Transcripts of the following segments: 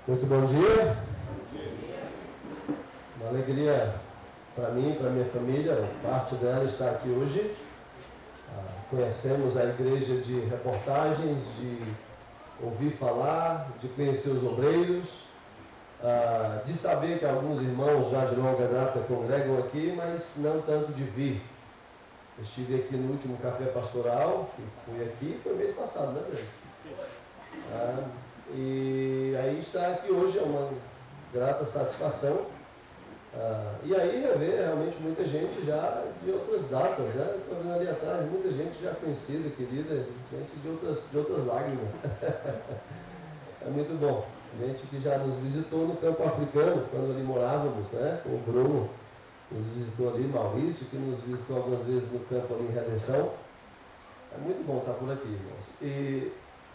Muito bom dia. Uma alegria para mim, para minha família, parte dela está aqui hoje. Conhecemos a igreja de reportagens, de ouvir falar, de conhecer os obreiros, de saber que alguns irmãos já de longa data congregam aqui, mas não tanto de vir. Eu estive aqui no último café pastoral, que fui aqui, foi mês passado, né, Breno? E aí estar aqui hoje é uma grata satisfação. E aí rever realmente muita gente já de outras datas, né? Estou vendo ali atrás muita gente já conhecida, querida, gente de outras lágrimas. É muito bom. Gente que já nos visitou no campo africano, quando ali morávamos, né? O Bruno nos visitou ali, Maurício, que nos visitou algumas vezes no campo ali em Redenção. É muito bom estar por aqui, irmãos. E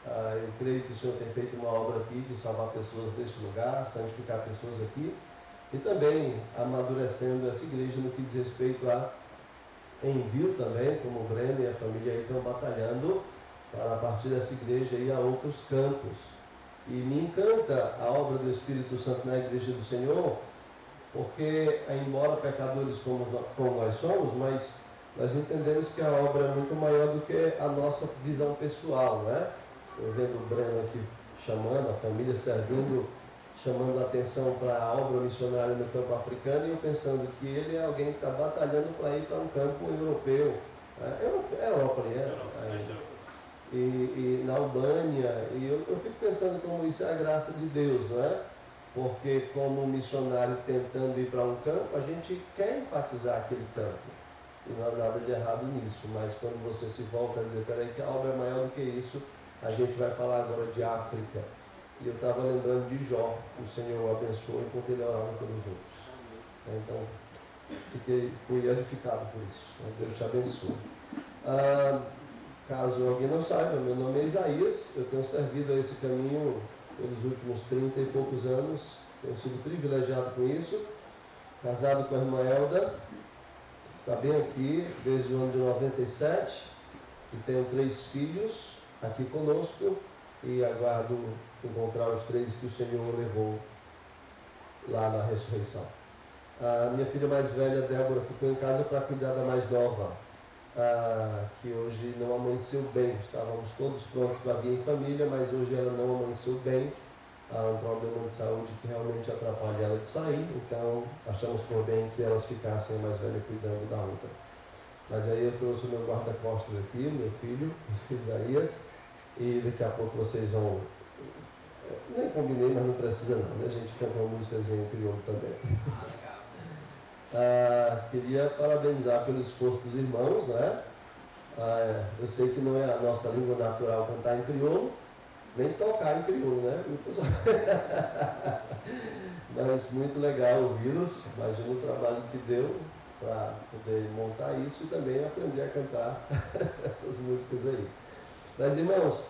eu creio que o Senhor tem feito uma obra aqui de salvar pessoas deste lugar, santificar pessoas aqui, e também amadurecendo essa igreja no que diz respeito a envio também, como o Breno e a família aí estão batalhando para a partir dessa igreja ir a outros campos. E me encanta a obra do Espírito Santo na igreja do Senhor, porque, embora pecadores como nós somos, mas nós entendemos que a obra é muito maior do que a nossa visão pessoal, né? Eu vendo o Breno aqui chamando, a família servindo, chamando a atenção para a obra missionária no campo africano, e eu pensando que ele é alguém que está batalhando para ir para um campo europeu. É Europa, e na Albânia, e eu fico pensando como isso é a graça de Deus, não é? Porque como missionário tentando ir para um campo, a gente quer enfatizar aquele campo, e não há nada de errado nisso, mas quando você se volta a dizer, peraí, que a obra é maior do que isso, a gente vai falar agora de África. E eu estava lembrando de Jó, que o Senhor abençoou enquanto ele orava pelos outros. Então, fui edificado por isso. Deus te abençoe. Caso alguém não saiba, meu nome é Isaías, eu tenho servido a esse caminho pelos últimos 30 e poucos anos, tenho sido privilegiado com isso, casado com a irmã Elda, está bem aqui desde o ano de 97, e tenho 3 filhos aqui conosco, e aguardo encontrar os 3 que o Senhor levou lá na ressurreição. A minha filha mais velha, Débora, ficou em casa para cuidar da mais nova, que hoje não amanheceu bem. Estávamos todos prontos para vir em família, mas hoje ela não amanheceu bem. Há um problema de saúde que realmente atrapalha ela de sair, então achamos por bem que elas ficassem, a mais velha, cuidando da outra. Mas aí eu trouxe o meu guarda-costas aqui, o meu filho, Isaías, e daqui a pouco vocês vão... Nem combinei, mas não precisa não, né? A gente canta uma músicazinha em crioulo também. Queria parabenizar pelo esforço dos irmãos, né? Eu sei que não é a nossa língua natural cantar em crioulo, nem tocar em crioulo, né? Mas muito legal ouvi-los. Imagina o trabalho que deu para poder montar isso e também aprender a cantar essas músicas aí. Mas, irmãos,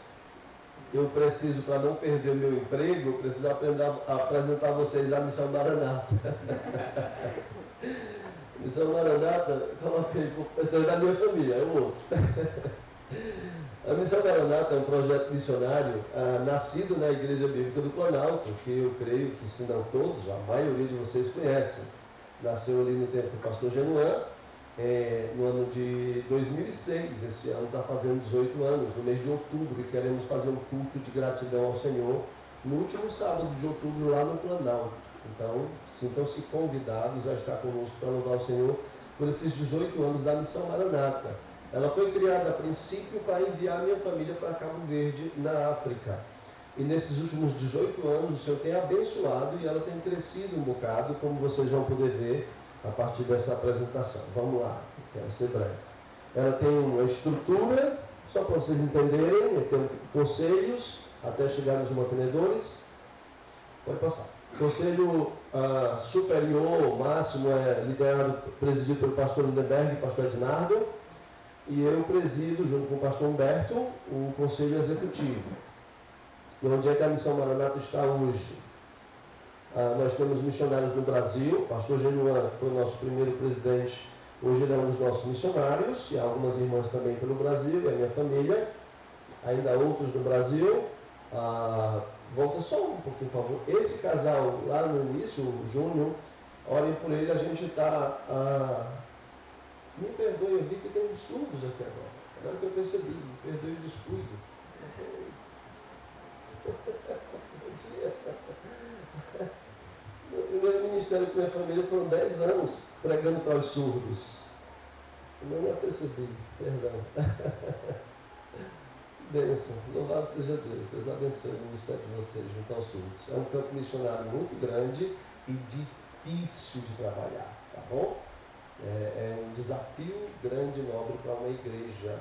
eu preciso, para não perder o meu emprego, eu preciso aprender a apresentar a vocês a Missão Maranata. Missão Maranata, coloquei, esse é da minha família, é o outro. A Missão Maranata é um projeto missionário nascido na Igreja Bíblica do Planalto, que eu creio que, se não todos, a maioria de vocês conhecem. Nasceu ali no tempo do pastor Genuan, no ano de 2006, esse ano está fazendo 18 anos, no mês de outubro, e queremos fazer um culto de gratidão ao Senhor no último sábado de outubro lá no Planalto. Então, sintam-se convidados a estar conosco para louvar o Senhor por esses 18 anos da Missão Maranata. Ela foi criada a princípio para enviar minha família para Cabo Verde, na África. E nesses últimos 18 anos o Senhor tem abençoado e ela tem crescido um bocado, como vocês vão poder ver a partir dessa apresentação. Vamos lá, quero ser breve. Ela tem uma estrutura, só para vocês entenderem, tem conselhos, até chegar nos mantenedores. Pode passar. Conselho superior, máximo, é liderado, presidido pelo pastor Lindenberg e pastor Ednardo, e eu presido, junto com o pastor Humberto, o conselho executivo. E onde é que a Missão Maranata está hoje? Nós temos missionários no Brasil, o pastor Genuan foi o nosso primeiro presidente, hoje ele é um dos nossos missionários, e há algumas irmãs também pelo Brasil, e a minha família, ainda outros no Brasil. Volta só um pouquinho, por favor. Esse casal lá no início, o Júnior, orem por ele, a gente está... me perdoe, eu vi que tem uns surdos aqui agora. Agora que eu percebi, me perdoe o descuido. Bom dia. Meu primeiro ministério com minha família foram 10 anos pregando para os surdos. Eu não percebi, perdão. Bênção, louvado seja Deus. Deus abençoe o ministério de vocês junto aos surdos. É um campo missionário muito grande e difícil de trabalhar, tá bom? É um desafio grande e nobre para uma igreja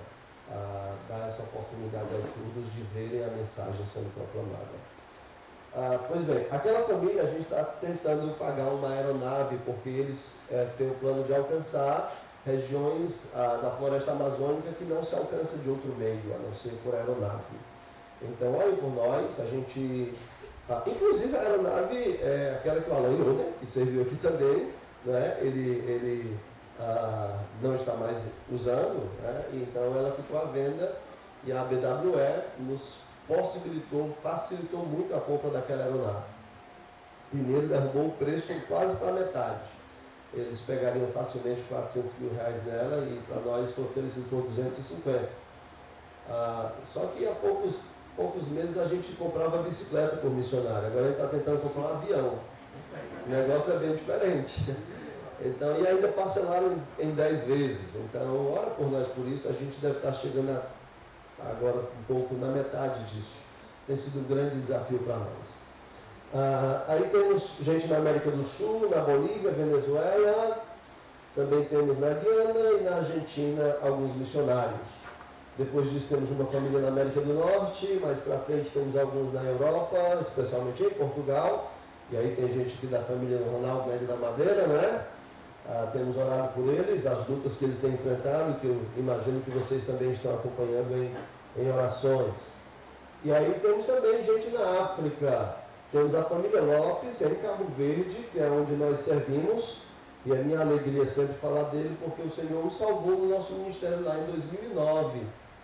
dar essa oportunidade aos surdos de verem a mensagem sendo proclamada. Pois bem, aquela família a gente está tentando pagar uma aeronave porque eles têm o plano de alcançar regiões da floresta amazônica que não se alcança de outro meio, a não ser por aeronave. Então, olhem por nós, a gente... inclusive a aeronave é aquela que o Alain Yoder, que serviu aqui também, né? Ele não está mais usando, né? Então ela ficou à venda e a BWE nos facilitou muito a compra daquela aeronave. Primeiro derrubou o preço quase para metade. Eles pegariam facilmente R$400 mil nela e para nós foi oferecido por 250. Só que há poucos meses a gente comprava bicicleta por missionário. Agora a gente está tentando comprar um avião. O negócio é bem diferente. Então, e ainda parcelaram em 10 vezes. Então, ora por nós por isso, a gente deve estar chegando agora um pouco na metade disso. Tem sido um grande desafio para nós. Aí temos gente na América do Sul, na Bolívia, Venezuela, também temos na Guiana e na Argentina alguns missionários. Depois disso temos uma família na América do Norte, mais para frente temos alguns na Europa, especialmente em Portugal. E aí tem gente aqui da família do Ronaldo, na Ilha da Madeira, né? Temos orado por eles, as lutas que eles têm enfrentado, que eu imagino que vocês também estão acompanhando em orações. E aí temos também gente na África. Temos a família Lopes, em Cabo Verde, que é onde nós servimos. E é minha alegria sempre falar dele, porque o Senhor o salvou no nosso ministério lá em 2009,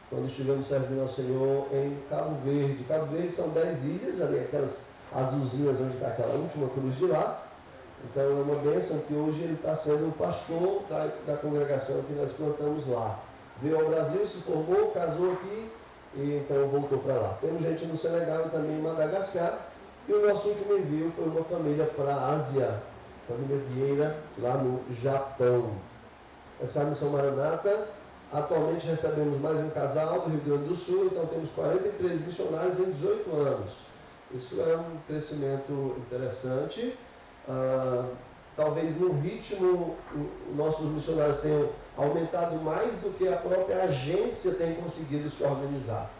quando estivemos servindo ao Senhor em Cabo Verde. Cabo Verde são 10 ilhas, ali aquelas azulzinhas onde está aquela última cruz de lá. Então é uma bênção que hoje ele está sendo o pastor da congregação que nós plantamos lá. Veio ao Brasil, se formou, casou aqui e então voltou para lá. Temos gente no Senegal e também em Madagascar. E o nosso último envio foi uma família para a Ásia, família Vieira, lá no Japão. Essa missão Maranata, atualmente recebemos mais um casal do Rio Grande do Sul, então temos 43 missionários em 18 anos. Isso é um crescimento interessante. Talvez no ritmo nossos missionários tenham aumentado mais do que a própria agência tem conseguido se organizar.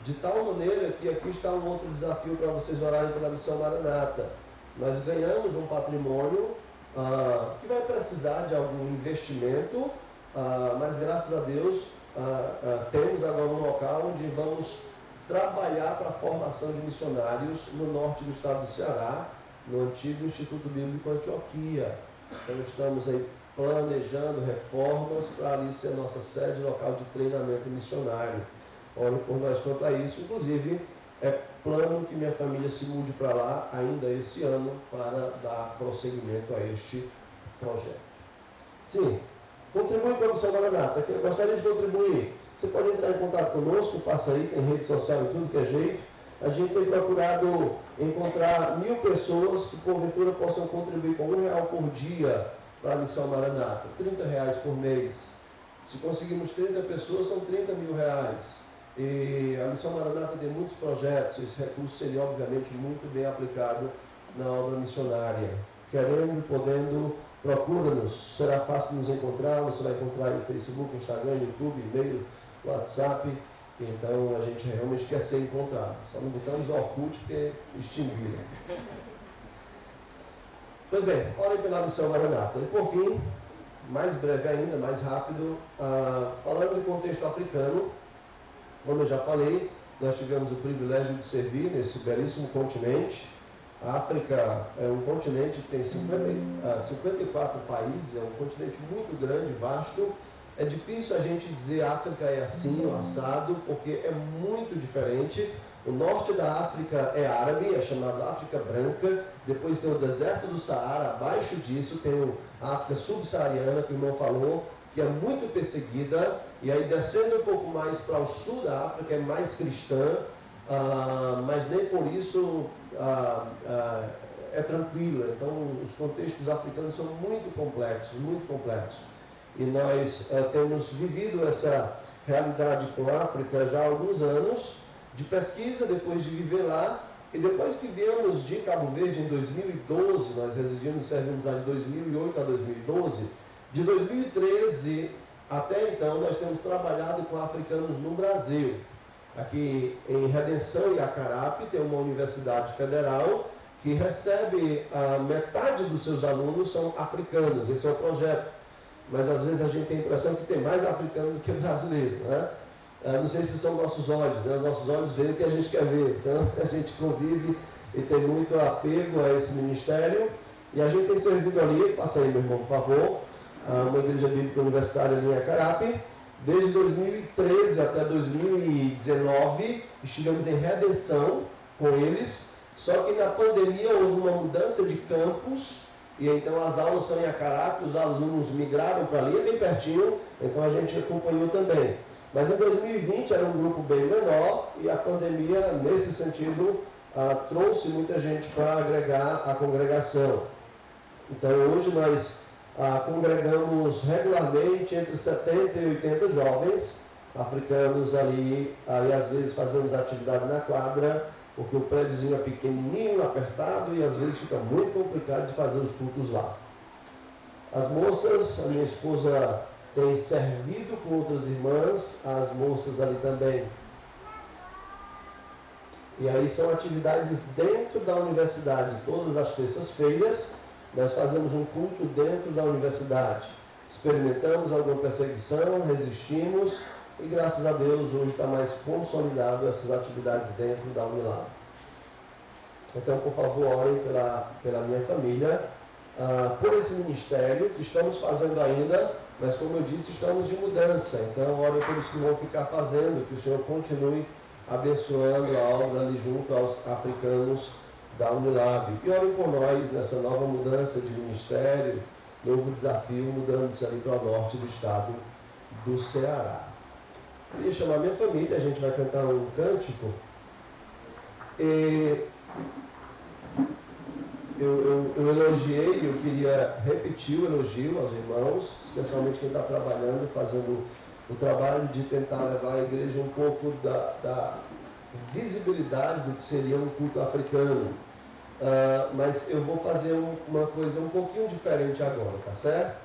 De tal maneira que aqui está um outro desafio para vocês orarem pela missão Maranata. Nós ganhamos um patrimônio que vai precisar de algum investimento, mas graças a Deus temos agora um local onde vamos trabalhar para a formação de missionários no norte do estado do Ceará, no antigo Instituto Bíblico Antioquia. Então estamos aí planejando reformas para ali ser a nossa sede local de treinamento missionário. Olhem por nós quanto a isso, inclusive é plano que minha família se mude para lá ainda esse ano para dar prosseguimento a este projeto. Sim, contribui com a Missão Maranata. Eu gostaria de contribuir. Você pode entrar em contato conosco, passa aí, tem rede social e tudo que é jeito. A gente tem procurado encontrar 1000 pessoas que porventura possam contribuir com R$1 por dia para a Missão Maranata, R$30 por mês. Se conseguimos 30 pessoas, são R$30 mil. E a Missão Maranata tem muitos projetos, esse recurso seria obviamente muito bem aplicado na obra missionária. Querendo, podendo, procura-nos, será fácil nos encontrar, você vai encontrar no Facebook, Instagram, YouTube, e-mail, WhatsApp. Então a gente realmente quer ser encontrado. Só não botamos o Orkut porque extinguiram. Pois bem, orem pela missão Maranata. E por fim, mais breve ainda, mais rápido, falando do contexto africano, como eu já falei, nós tivemos o privilégio de servir nesse belíssimo continente. A África é um continente que tem 54 países, é um continente muito grande, vasto. É difícil a gente dizer África é assim, ou assado, porque é muito diferente. O norte da África é árabe, é chamado África Branca. Depois tem o deserto do Saara. Abaixo disso tem a África subsaariana, que o irmão falou, que é muito perseguida. E aí, descendo um pouco mais para o sul da África, é mais cristã, mas nem por isso é tranquila. Então, os contextos africanos são muito complexos, muito complexos. E nós temos vivido essa realidade com a África já há alguns anos, de pesquisa, depois de viver lá, e depois que viemos de Cabo Verde em 2012, nós residimos e servimos lá de 2008 a 2012, de 2013 até então nós temos trabalhado com africanos no Brasil. Aqui em Redenção e Acarape tem uma universidade federal que recebe metade dos seus alunos são africanos, esse é o projeto. Mas às vezes a gente tem a impressão que tem mais africano do que brasileiro, né? Não sei se são nossos olhos, né? Nossos olhos veem o que a gente quer ver. Então, a gente convive e tem muito apego a esse ministério. E a gente tem servido ali, passa aí, meu irmão, por favor, uma igreja bíblica universitária ali em Acarape. Desde 2013 até 2019, estivemos em Redenção com eles. Só que na pandemia houve uma mudança de campus. E então as aulas são em Acarape, os alunos migraram para ali, é bem pertinho. Então a gente acompanhou também. Mas em 2020 era um grupo bem menor e a pandemia, nesse sentido, trouxe muita gente para agregar a congregação. Então hoje nós congregamos regularmente entre 70 e 80 jovens africanos ali, aí às vezes fazemos atividade na quadra, porque o prédiozinho é pequenininho, apertado e às vezes fica muito complicado de fazer os cultos lá. As moças, a minha esposa tem servido com outras irmãs, as moças ali também. E aí são atividades dentro da universidade. Todas as terças-feiras nós fazemos um culto dentro da universidade. Experimentamos alguma perseguição, resistimos e graças a Deus hoje está mais consolidado essas atividades dentro da Unilab. Então, por favor, orem pela minha família, por esse ministério que estamos fazendo ainda, mas como eu disse, estamos de mudança. Então, orem pelos que vão ficar fazendo, que o Senhor continue abençoando a obra ali junto aos africanos da Unilab. E orem por nós nessa nova mudança de ministério, novo desafio, mudando-se ali para o norte do estado do Ceará. Queria chamar minha família, a gente vai cantar um cântico. Eu elogiei, eu queria repetir o elogio aos irmãos, especialmente quem está trabalhando, fazendo o trabalho de tentar levar a igreja um pouco da visibilidade do que seria um culto africano. Mas eu vou fazer uma coisa um pouquinho diferente agora, tá certo?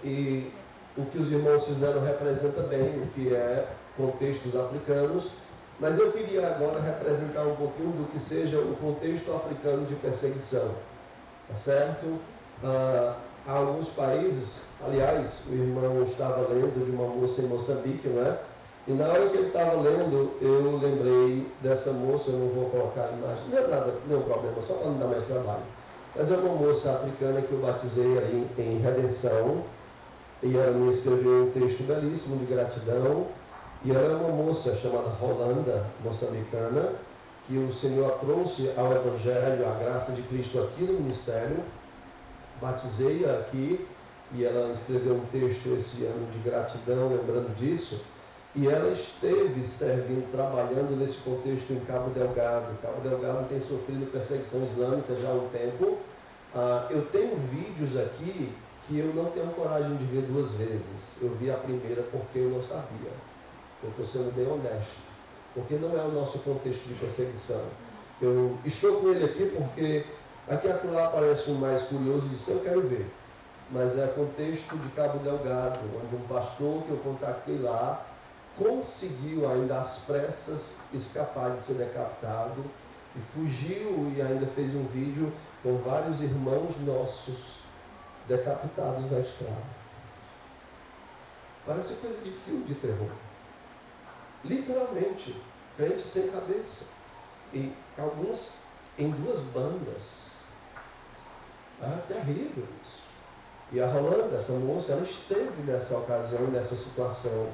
E o que os irmãos fizeram representa bem o que é contextos africanos, mas eu queria agora representar um pouquinho do que seja o contexto africano de perseguição, tá certo? Há alguns países, aliás, o irmão estava lendo de uma moça em Moçambique, não é? E na hora que ele estava lendo, eu lembrei dessa moça, eu não vou colocar a imagem, não é nada, nenhum problema, só para não dar mais trabalho. Mas é uma moça africana que eu batizei ali em Redenção, e ela me escreveu um texto belíssimo de gratidão, e ela é uma moça chamada Rolanda, moçambicana, que o Senhor a trouxe ao Evangelho, a graça de Cristo aqui no ministério. Batizei-a aqui, e ela escreveu um texto esse ano de gratidão, lembrando disso, e ela esteve servindo, trabalhando nesse contexto em Cabo Delgado. Cabo Delgado tem sofrido perseguição islâmica já há um tempo. Eu tenho vídeos aqui que eu não tenho coragem de ver duas vezes. Eu vi a primeira porque eu não sabia. Eu estou sendo bem honesto, porque não é o nosso contexto de perseguição. Eu estou com ele aqui porque aqui e acolá aparece um mais curioso e disse, eu quero ver. Mas é contexto de Cabo Delgado, onde um pastor que eu contactei lá conseguiu ainda às pressas escapar de ser decapitado e fugiu e ainda fez um vídeo com vários irmãos nossos decapitados na estrada. Parece coisa de filme de terror. Literalmente, crentes sem cabeça. E alguns em duas bandas. Terrível isso. E a Rolanda, essa moça, ela esteve nessa ocasião, nessa situação.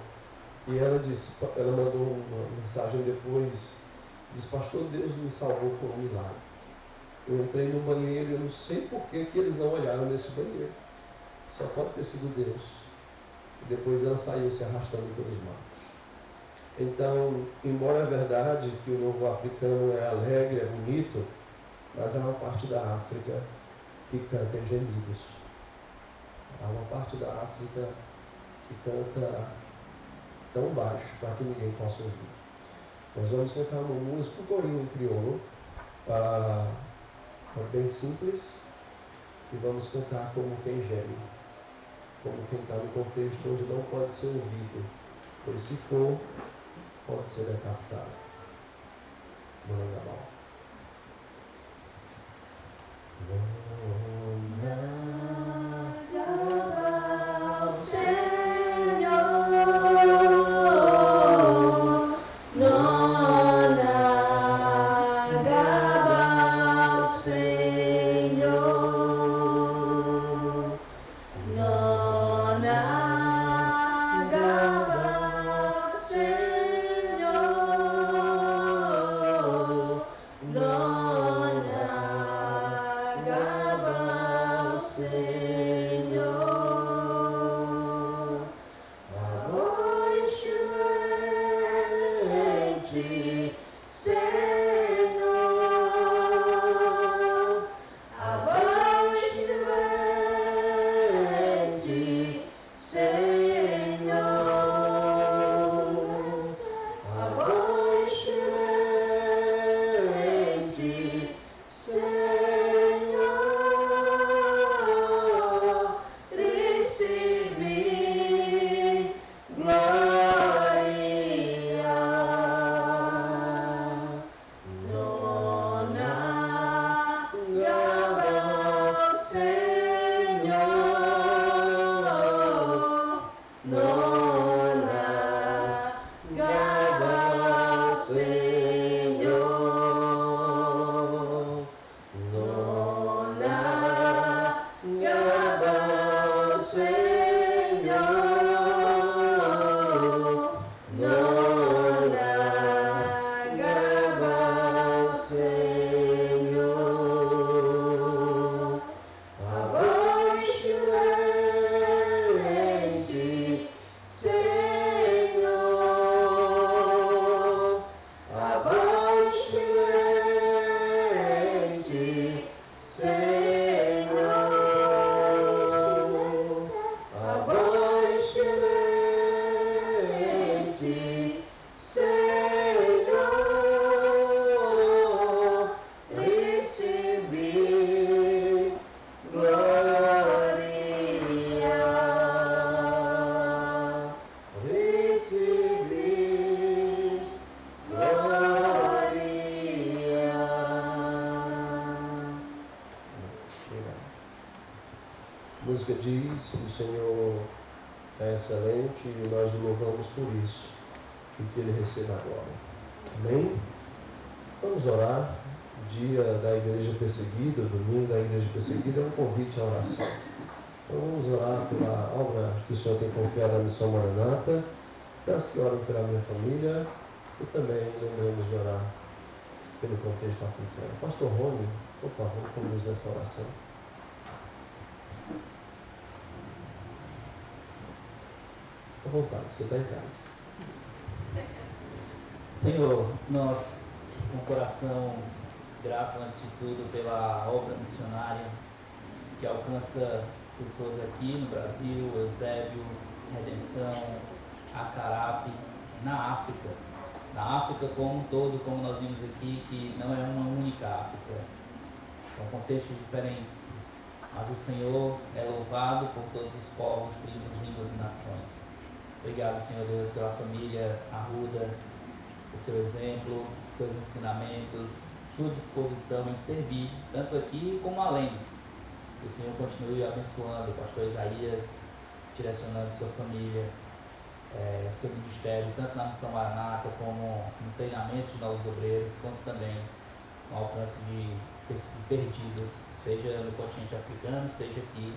E ela disse, ela mandou uma mensagem depois, disse, pastor, Deus me salvou por um milagre. Eu entrei no banheiro e eu não sei por que eles não olharam nesse banheiro. Só pode ter sido Deus. E depois ela saiu se arrastando pelos matos. Então, embora é verdade que o novo africano é alegre, é bonito, mas há uma parte da África que canta em gemidos. Há uma parte da África que canta tão baixo para que ninguém possa ouvir. Nós vamos cantar uma música, um corinho em crioulo, bem simples, e vamos cantar como quem geme, como quem está no contexto onde não pode ser ouvido, pois se for, pode ser decapitado. Morangabal. A música diz, o Senhor é excelente e nós o louvamos por isso, e que Ele receba a glória. Amém? Vamos orar. Dia da igreja perseguida, domingo da igreja perseguida, é um convite à oração. Então vamos orar pela obra que o Senhor tem confiado à Missão Maranata. Peço que orem pela minha família e também lembremos de orar pelo contexto africano. Pastor Rony, por favor, conduz essa oração. Fique à vontade, você está em casa. Senhor, nós com o coração grato antes de tudo pela obra missionária que alcança pessoas aqui no Brasil, Eusébio, Redenção, Acarape, na África. Na África como um todo, como nós vimos aqui, que não é uma única África, são contextos diferentes, mas o Senhor é louvado por todos os povos, tribos, línguas e nações. Obrigado, Senhor Deus, pela família Arruda, o seu exemplo, seus ensinamentos, sua disposição em servir, tanto aqui como além. Que o Senhor continue abençoando o pastor Isaías, direcionando sua família, seu ministério, tanto na Missão Maranata, como no treinamento de novos obreiros, quanto também no alcance de perdidos, seja no continente africano, seja aqui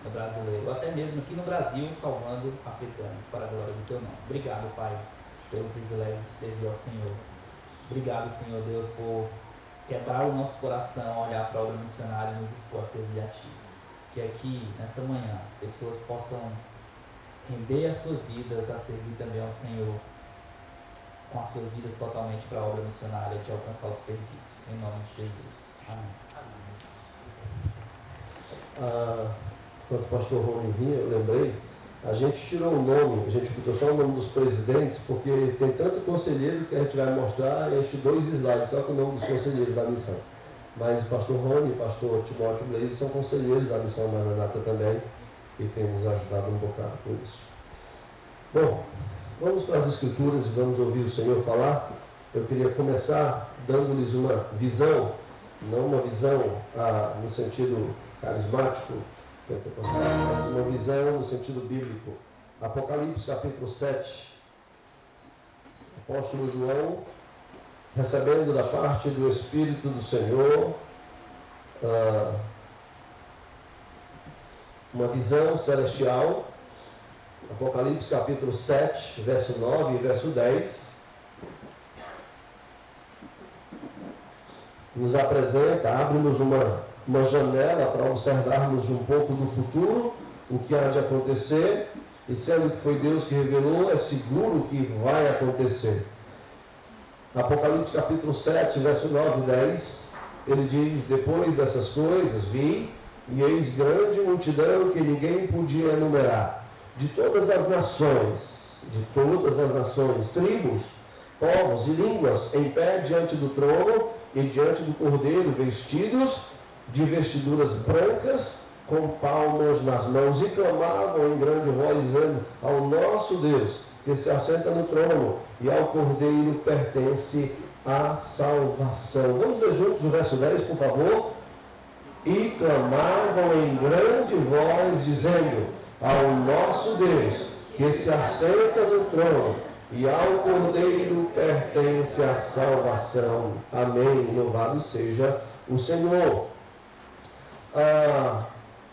no brasileiro, ou até mesmo aqui no Brasil, salvando africanos, para a glória do teu nome. Obrigado, Pai, pelo privilégio de servir ao Senhor. Obrigado, Senhor Deus, por quebrar o nosso coração, olhar para a obra missionária e nos dispor a servir a Ti. Que aqui, nessa manhã, pessoas possam render as suas vidas a servir também ao Senhor, com as suas vidas totalmente para a obra missionária de alcançar os perdidos. Em nome de Jesus. Amém. Quando o pastor Rony vinha, eu lembrei, a gente tirou o nome, a gente botou só o nome dos presidentes, porque tem tanto conselheiro que a gente vai mostrar e enche 2 slides só com o nome dos conselheiros da missão. Mas o pastor Rony e o pastor Timóteo Blaze são conselheiros da missão Maranata também, que tem nos ajudado um bocado com isso. Bom, vamos para as escrituras e vamos ouvir o Senhor falar. Eu queria começar dando-lhes uma visão, não uma visão no sentido carismático, mas uma visão no sentido bíblico. Apocalipse capítulo 7. Apóstolo João, recebendo da parte do Espírito do Senhor uma visão celestial. Apocalipse capítulo 7, verso 9 e verso 10, nos apresenta, abre-nos uma janela para observarmos um pouco do futuro, o que há de acontecer, e sendo que foi Deus que revelou, é seguro que vai acontecer. Apocalipse capítulo 7, verso 9 e 10, ele diz: depois dessas coisas vi, e eis grande multidão que ninguém podia enumerar, de todas as nações, tribos, povos e línguas, em pé diante do trono e diante do Cordeiro, vestidos de vestiduras brancas, com palmas nas mãos, e clamavam em grande voz, dizendo: ao nosso Deus, que se assenta no trono, e ao Cordeiro pertence a salvação. Vamos ler juntos o verso 10, por favor. E clamavam em grande voz, dizendo: ao nosso Deus, que se assenta no trono, e ao Cordeiro pertence a salvação. Amém. Louvado seja o Senhor.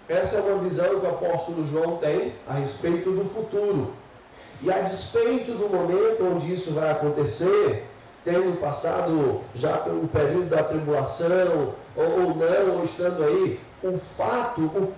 Essa é uma visão que o apóstolo João tem a respeito do futuro. E a despeito do momento onde isso vai acontecer, tendo passado já pelo período da tribulação, ou não, ou estando aí, o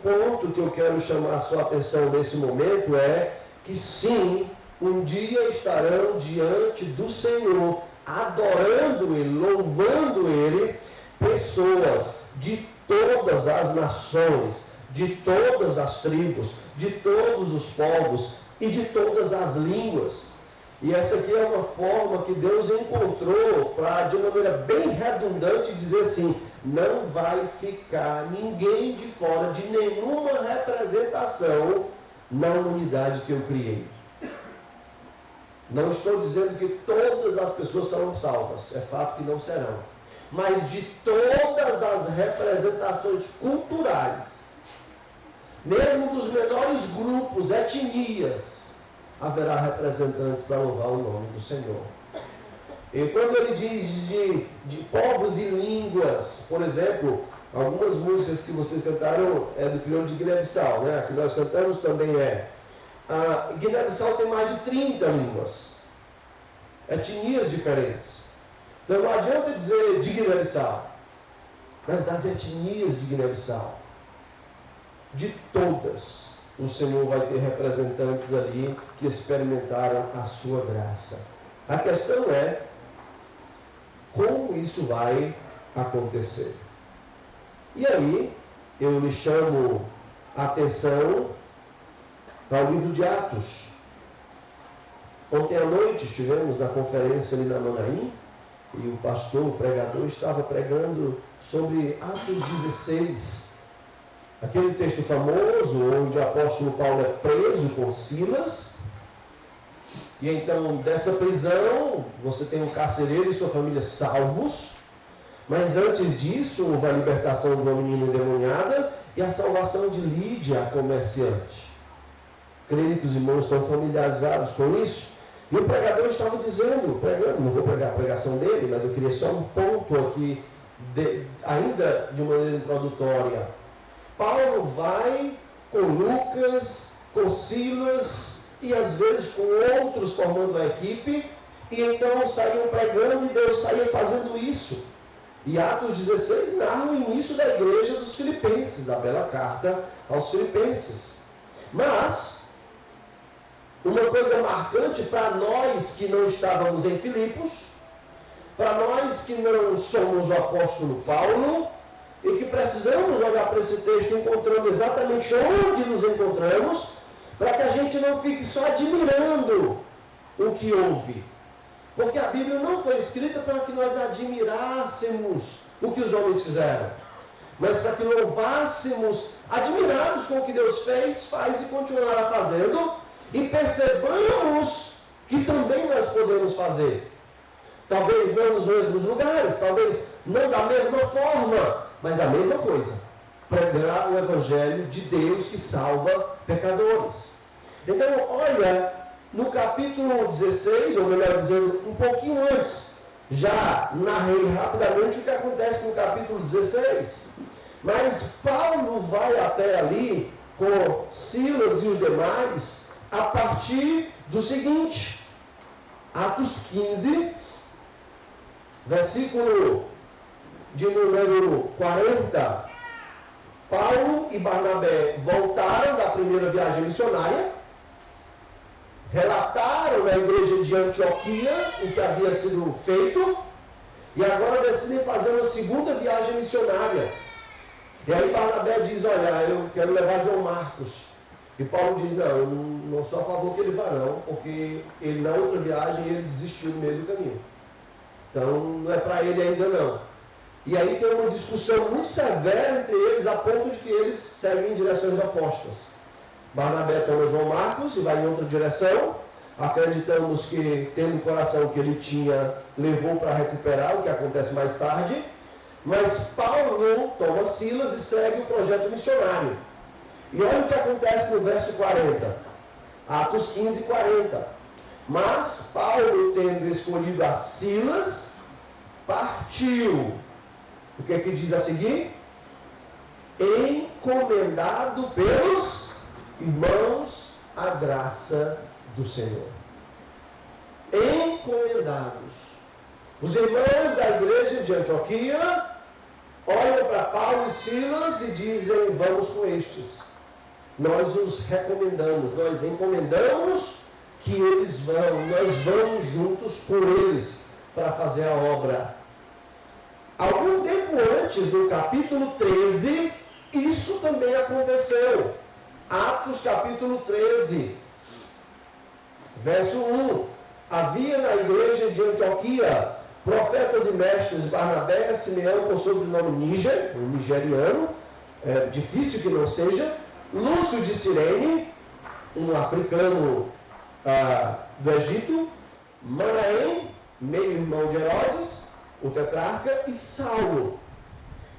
ponto que eu quero chamar a sua atenção nesse momento é que sim, um dia estarão diante do Senhor, adorando Ele, louvando Ele, pessoas de todas as nações, de todas as tribos, de todos os povos e de todas as línguas. E essa aqui é uma forma que Deus encontrou para, de maneira bem redundante, dizer assim: não vai ficar ninguém de fora de nenhuma representação na unidade que eu criei. Não estou dizendo que todas as pessoas serão salvas, é fato que não serão. Mas de todas as representações culturais, mesmo dos menores grupos, etnias, haverá representantes para louvar o nome do Senhor. E quando ele diz de povos e línguas, por exemplo, algumas músicas que vocês cantaram é do crioulo de Guiné-Bissau, né? A que nós cantamos também é. A Guiné-Bissau tem mais de 30 línguas, etnias diferentes. Então não adianta dizer de Guiné-Bissau, mas das etnias de Guiné-Bissau, de todas, o Senhor vai ter representantes ali que experimentaram a sua graça. A questão é como isso vai acontecer. E aí, eu lhe chamo a atenção para o livro de Atos. Ontem à noite estivemos na conferência ali na Manaim, e o pastor, o pregador, estava pregando sobre Atos 16. Aquele texto famoso onde o apóstolo Paulo é preso com Silas. E então, dessa prisão, você tem um carcereiro e sua família salvos. Mas antes disso, houve a libertação de uma menina endemoniada e a salvação de Lídia, a comerciante. Creio que os irmãos estão familiarizados com isso. E o pregador estava pregando, não vou pregar a pregação dele, mas eu queria só um ponto aqui, ainda de maneira introdutória. Paulo vai com Lucas, com Silas e às vezes com outros formando a equipe, e então saíam pregando e Deus saía fazendo isso. E Atos 16 narra o início da igreja dos Filipenses, da bela carta aos Filipenses. Mas, uma coisa marcante para nós que não estávamos em Filipos, para nós que não somos o apóstolo Paulo, e que precisamos olhar para esse texto encontrando exatamente onde nos encontramos, para que a gente não fique só admirando o que houve. Porque a Bíblia não foi escrita para que nós admirássemos o que os homens fizeram, mas para que louvássemos, admirados com o que Deus fez, faz e continuará fazendo, e percebamos que também nós podemos fazer. Talvez não nos mesmos lugares, talvez não da mesma forma, mas a mesma coisa. Pregar o Evangelho de Deus que salva pecadores. Então, olha, no capítulo 16, ou melhor dizendo, um pouquinho antes, já narrei rapidamente o que acontece no capítulo 16. Mas Paulo vai até ali com Silas e os demais a partir do seguinte, Atos 15, versículo de número 40. Paulo e Barnabé voltaram da primeira viagem missionária, relataram na igreja de Antioquia o que havia sido feito, e agora decidem fazer uma segunda viagem missionária. E aí Barnabé diz, olha, eu quero levar João Marcos. E Paulo diz, não, eu não sou a favor que ele vá não, porque ele na outra viagem ele desistiu no meio do caminho. Então não é para ele ainda não. E aí tem uma discussão muito severa entre eles, a ponto de que eles seguem em direções opostas. Barnabé toma João Marcos e vai em outra direção. Acreditamos que, tendo o coração que ele tinha, levou para recuperar, o que acontece mais tarde. Mas Paulo toma Silas e segue o projeto missionário. E olha o que acontece no verso 40. Atos 15, 40. Mas Paulo, tendo escolhido a Silas, partiu. O que é que diz a seguir? Encomendado pelos irmãos à graça do Senhor. Encomendados. Os irmãos da igreja de Antioquia olham para Paulo e Silas e dizem, vamos com estes. Nós os recomendamos, nós encomendamos que eles vão, nós vamos juntos por eles para fazer a obra. Algum tempo antes, no capítulo 13, isso também aconteceu. Atos capítulo 13, verso 1. Havia na igreja de Antioquia profetas e mestres Barnabé, Simeão com sobrenome Níger, um nigeriano, difícil que não seja, Lúcio de Cirene, um africano do Egito, Manaém, meio-irmão de Herodes, o tetrarca, e Saulo.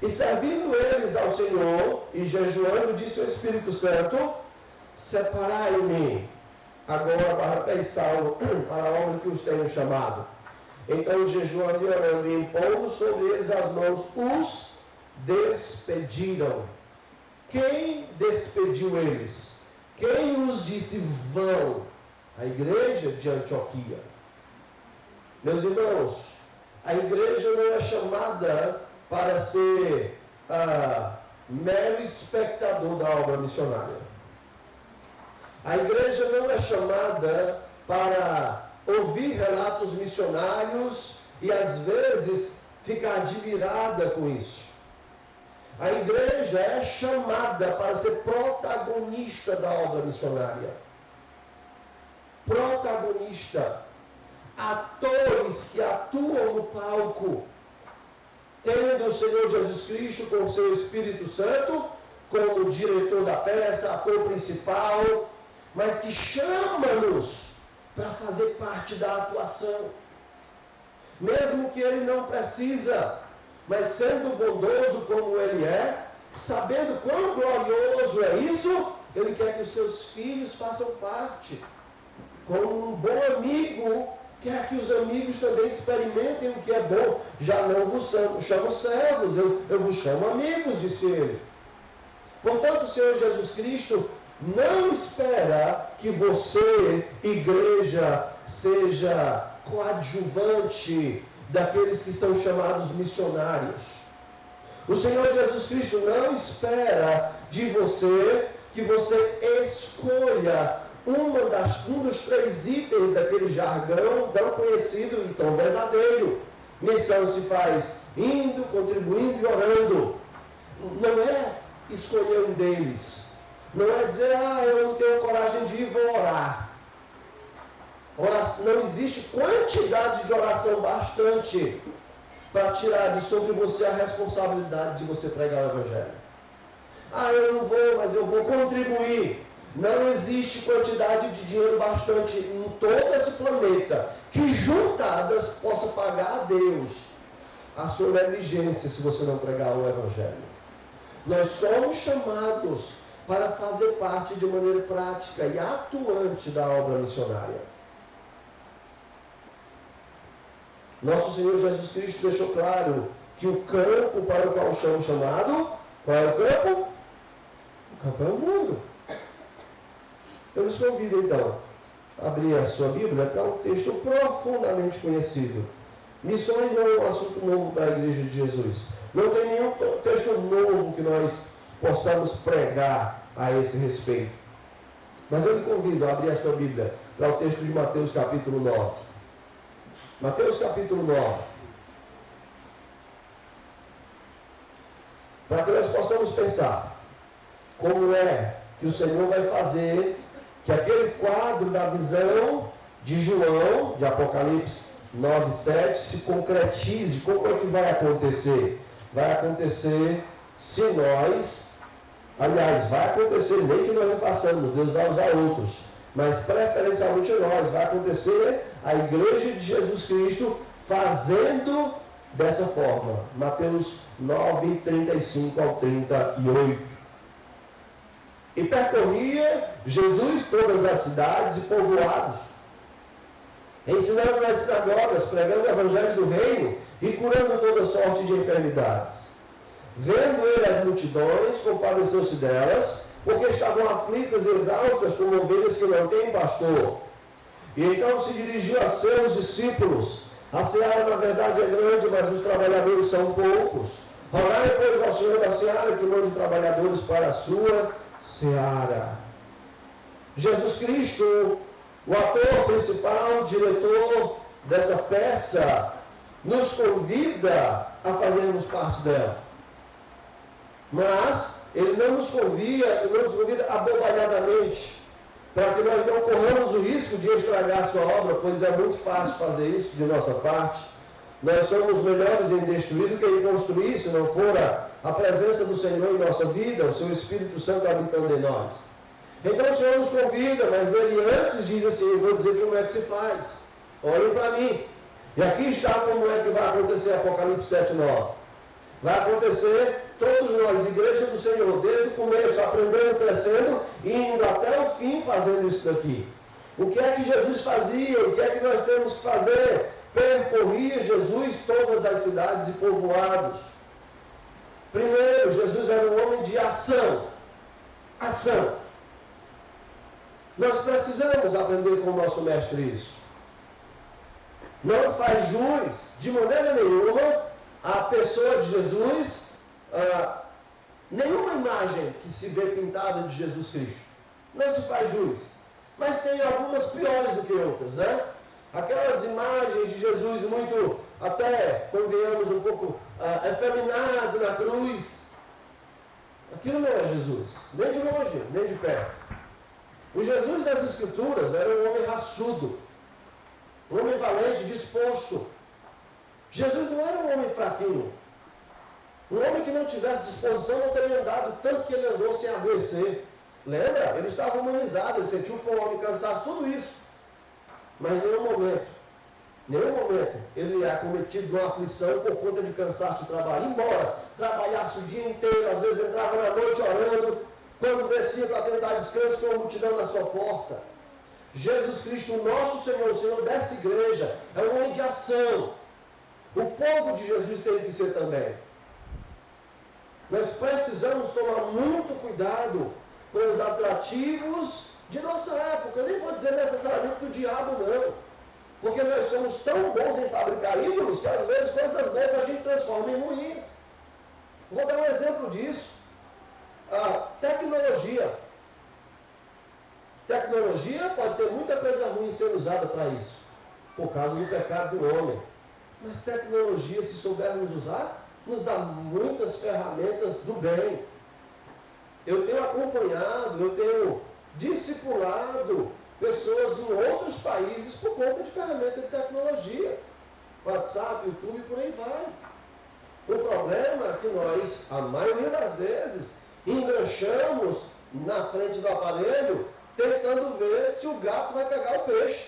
E servindo eles ao Senhor e jejuando, disse o Espírito Santo, separai-me agora Barnabé e Saulo para a obra que os tenho chamado. Então, jejuando e orando e impondo sobre eles as mãos, os despediram. Quem despediu eles? Quem os disse vão? A igreja de Antioquia. Meus irmãos, a igreja não é chamada para ser mero espectador da obra missionária. A igreja não é chamada para ouvir relatos missionários e às vezes ficar admirada com isso. A igreja é chamada para ser protagonista da obra missionária. Protagonista. Atores que atuam no palco, tendo o Senhor Jesus Cristo com o seu Espírito Santo como diretor da peça, ator principal, mas que chama-nos para fazer parte da atuação. Mesmo que ele não precisa, mas sendo bondoso como ele é, sabendo quão glorioso é isso, ele quer que os seus filhos façam parte. Como um bom amigo, quer que os amigos também experimentem o que é bom. Já não vos chamo servos, eu vos chamo amigos, disse ele. Portanto, o Senhor Jesus Cristo não espera que você, igreja, seja coadjuvante daqueles que são chamados missionários. O Senhor Jesus Cristo não espera de você que você escolha um dos 3 itens daquele jargão tão conhecido e tão verdadeiro. Missão se faz indo, contribuindo e orando. Não é escolher um deles. Não é dizer, eu não tenho coragem de ir, vou orar. Não existe quantidade de oração bastante para tirar de sobre você a responsabilidade de você pregar o Evangelho. Eu não vou, mas eu vou contribuir. Não existe quantidade de dinheiro bastante em todo esse planeta que juntadas possa pagar a Deus a sua negligência se você não pregar o Evangelho. Nós somos chamados para fazer parte de maneira prática e atuante da obra missionária. Nosso Senhor Jesus Cristo deixou claro que o campo para o qual somos chamados, qual é o campo? O campo é o mundo. Eu lhes convido então a abrir a sua Bíblia para um texto profundamente conhecido. Missões não é um assunto novo para a Igreja de Jesus. Não tem nenhum texto novo que nós possamos pregar a esse respeito. Mas eu lhe convido a abrir a sua Bíblia para o texto de Mateus capítulo 9. Mateus capítulo 9. Para que nós possamos pensar como é que o Senhor vai fazer que aquele quadro da visão de João, de Apocalipse 9:7, se concretize. Como é que vai acontecer? Vai acontecer se nós, aliás, vai acontecer nem que nós não façamos, Deus vai usar outros, mas preferencialmente nós, vai acontecer a Igreja de Jesus Cristo fazendo dessa forma. Mateus 9:35 ao 38. E percorria Jesus todas as cidades e povoados, ensinando nas sinagogas, pregando o Evangelho do Reino e curando toda sorte de enfermidades. Vendo ele as multidões, compadeceu-se delas, porque estavam aflitas e exaustas como ovelhas que não têm pastor. E então se dirigiu a seus discípulos: a seara na verdade é grande, mas os trabalhadores são poucos. Rogai, pois, ao Senhor da seara que mande trabalhadores para a sua seara. Jesus Cristo, o ator principal, diretor dessa peça, nos convida a fazermos parte dela. Mas ele não nos convida abobalhadamente, para que nós não corramos o risco de estragar a sua obra, pois é muito fácil fazer isso de nossa parte. Nós somos melhores em destruir do que em construir, se não for a presença do Senhor em nossa vida, o seu Espírito Santo habitando em nós. Então o Senhor nos convida, mas ele antes diz assim: eu vou dizer como é que se faz. Olhem para mim. E aqui está como é que vai acontecer Apocalipse 7:9. Vai acontecer todos nós, Igreja do Senhor, desde o começo, aprendendo, crescendo e indo até o fim fazendo isso daqui. O que é que Jesus fazia? O que é que nós temos que fazer? Percorria Jesus todas as cidades e povoados. Primeiro, Jesus era um homem de ação. Ação. Nós precisamos aprender com o nosso mestre isso. Não faz jus, de maneira nenhuma, a pessoa de Jesus, nenhuma imagem que se vê pintada de Jesus Cristo. Não se faz jus. Mas tem algumas piores do que outras, né? Aquelas imagens de Jesus muito, até, convenhamos, um pouco efeminado na cruz. Aquilo não é Jesus, nem de longe, nem de perto. O Jesus das Escrituras era um homem raçudo, um homem valente, disposto. Jesus não era um homem fraquinho. Um homem que não tivesse disposição não teria andado tanto que ele andou sem adoecer. Lembra? Ele estava humanizado, ele sentiu fome, cansaço, tudo isso. Mas em nenhum momento, ele é acometido de uma aflição por conta de cansaço de trabalho. Embora trabalhasse o dia inteiro, às vezes entrava na noite orando, quando descia para tentar descanso, com a multidão na sua porta. Jesus Cristo, o nosso Senhor, o Senhor dessa igreja, é um homem de ação. O povo de Jesus tem que ser também. Nós precisamos tomar muito cuidado com os atrativos de nossa época. Eu nem vou dizer necessariamente do diabo, não. Porque nós somos tão bons em fabricar ídolos que às vezes coisas boas a gente transforma em ruins. Vou dar um exemplo disso. A tecnologia. Tecnologia pode ter muita coisa ruim sendo usada para isso, por causa do pecado do homem. Mas tecnologia, se soubermos usar, nos dá muitas ferramentas do bem. Eu tenho acompanhado, eu tenho discipulado pessoas em outros países por conta de ferramentas de tecnologia. WhatsApp, YouTube, por aí vai. O problema é que nós, a maioria das vezes, enganchamos na frente do aparelho, tentando ver se o gato vai pegar o peixe.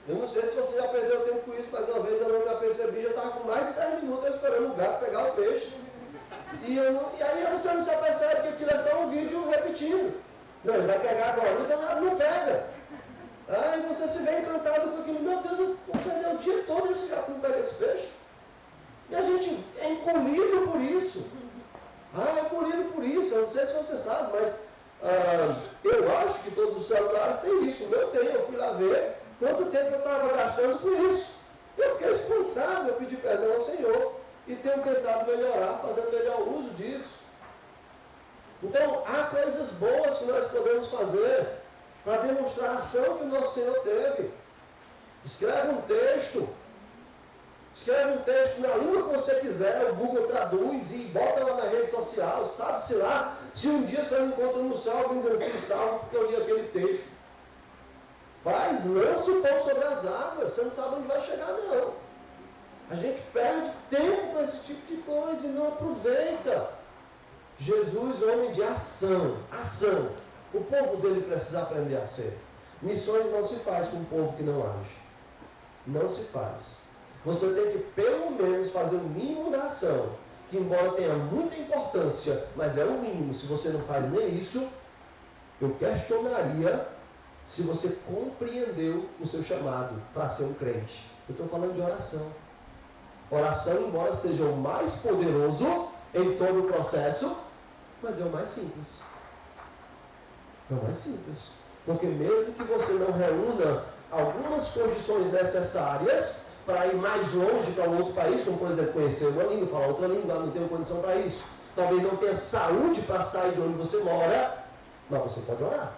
Eu não sei se você já perdeu tempo com isso, mas uma vez eu não me apercebi, já estava com mais de 10 minutos esperando o gato pegar o peixe. E aí você não se apercebe que aquilo é só um vídeo repetindo. Não, ele vai pegar agora, então não pega. Aí você se vê encantado com aquilo. Meu Deus, eu vou perder o dia todo esse gato não pega esse peixe. E a gente é engolido por isso. É engolido por isso. Eu não sei se você sabe, mas eu acho que todos os celulares têm isso. O meu tem, eu fui lá ver quanto tempo eu estava gastando com isso. Eu fiquei espantado, eu pedi perdão ao Senhor e tenho tentado melhorar, fazendo melhor uso disso. Então, há coisas boas que nós podemos fazer para demonstrar a ação que o nosso Senhor teve. Escreve um texto na língua que você quiser, o Google traduz e bota lá na rede social, sabe-se lá, se um dia você encontra no céu alguém dizendo que salvo porque eu li aquele texto. Lança o pão sobre as árvores, você não sabe onde vai chegar não. A gente perde tempo com esse tipo de coisa e não aproveita. Jesus, homem de ação. O povo dele precisa aprender a ser. Missões não se faz com um povo que não age. Não se faz. Você tem que pelo menos fazer o mínimo da ação, que embora tenha muita importância, mas é o mínimo. Se você não faz nem isso, eu questionaria se você compreendeu o seu chamado para ser um crente. Eu estou falando de oração. Oração, embora seja o mais poderoso em todo o processo, mas é o mais simples. É o mais simples. Porque mesmo que você não reúna algumas condições necessárias para ir mais longe para um outro país, como por exemplo conhecer uma língua, falar outra língua, não tenho condição para isso. Talvez não tenha saúde para sair de onde você mora, mas você pode orar.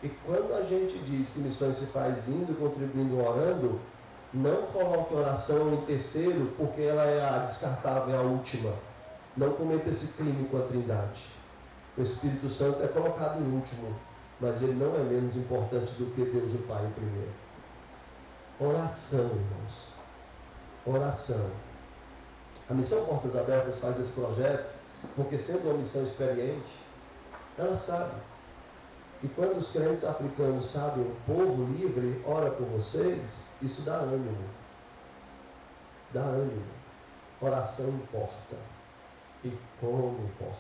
E quando a gente diz que missões se faz indo, contribuindo, orando, não coloque oração em terceiro, porque ela é a descartável, é a última. Não cometa esse crime com a Trindade. O Espírito Santo é colocado em último, mas ele não é menos importante do que Deus o Pai em primeiro. Oração, irmãos. Oração. A Missão Portas Abertas faz esse projeto, porque sendo uma missão experiente, ela sabe que quando os crentes africanos sabem o povo livre ora por vocês, isso dá ânimo. Dá ânimo. Oração importa. E como importa.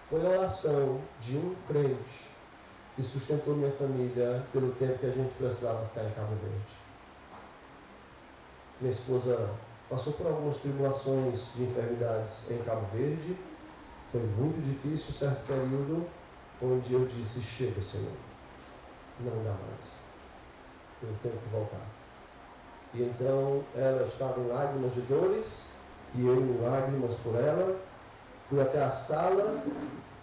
Foi a oração de um crente que sustentou minha família pelo tempo que a gente precisava ficar em Cabo Verde. Minha esposa passou por algumas tribulações de enfermidades em Cabo Verde. Foi muito difícil, certo período, onde eu disse, chega, Senhor, não dá mais. Eu tenho que voltar. E então ela estava em lágrimas de dores, e eu em lágrimas por ela. Fui até a sala,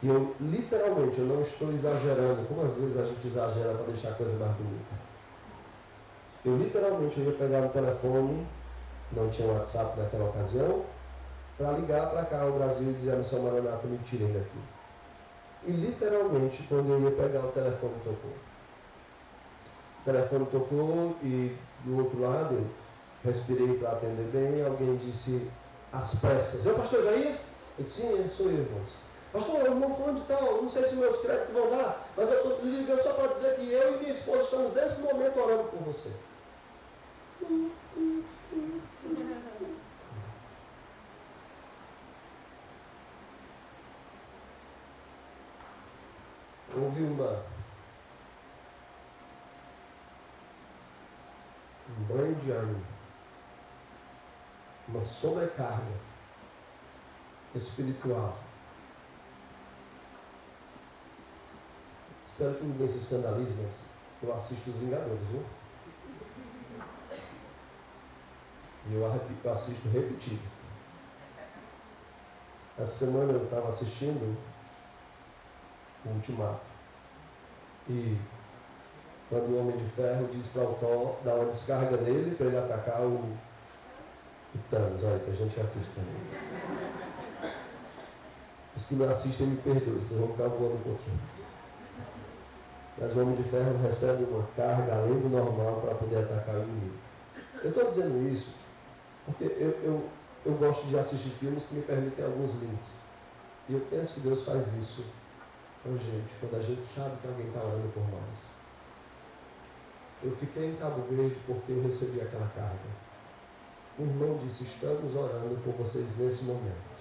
e eu literalmente, eu não estou exagerando, como às vezes a gente exagera para deixar a coisa mais bonita. Eu literalmente ia pegar o telefone, não tinha WhatsApp naquela ocasião, para ligar para cá ao Brasil e dizer a Missão Maranata, me tirem daqui. E literalmente, quando eu ia pegar o telefone, tocou. O telefone tocou e do outro lado, respirei para atender bem, e alguém disse, às pressas, pastor Isaías? Eu disse, sim, sou eu, irmãos. Pastor, eu não fulano de tal, não sei se meus créditos vão dar, mas eu estou ligando só para dizer que eu e minha esposa estamos nesse momento orando por você. Houve um banho de ânimo. uma sobrecarga espiritual. Espero que ninguém se escandalize, mas eu assisto Os Vingadores, viu? E eu assisto repetido. Essa semana eu estava assistindo o Ultimato. E quando o Homem de Ferro diz para o Thor dar uma descarga nele para ele atacar o Thanos. Olha, que a gente assiste também. Os que não assistem me perdoem, vocês vão ficar voando um pouquinho. Mas o Homem de Ferro recebe uma carga além do normal para poder atacar o inimigo. Eu estou dizendo isso porque eu gosto de assistir filmes que me permitem alguns limites. E eu penso que Deus faz isso com a gente, quando a gente sabe que alguém está orando por nós. Eu fiquei em Cabo Verde porque eu recebi aquela carga. O irmão disse: estamos orando por vocês nesse momento.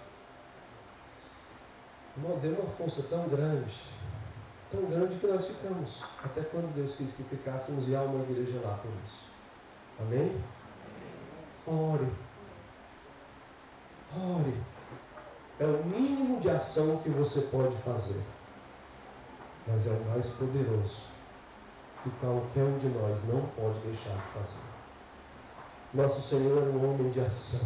O irmão deu uma força tão grande que nós ficamos, até quando Deus quis que ficássemos, e há uma igreja lá por isso. Amém? Ore. Ore. É o mínimo de ação que você pode fazer, mas é o mais poderoso, que qualquer um de nós não pode deixar de fazer. Nosso Senhor era um homem de ação.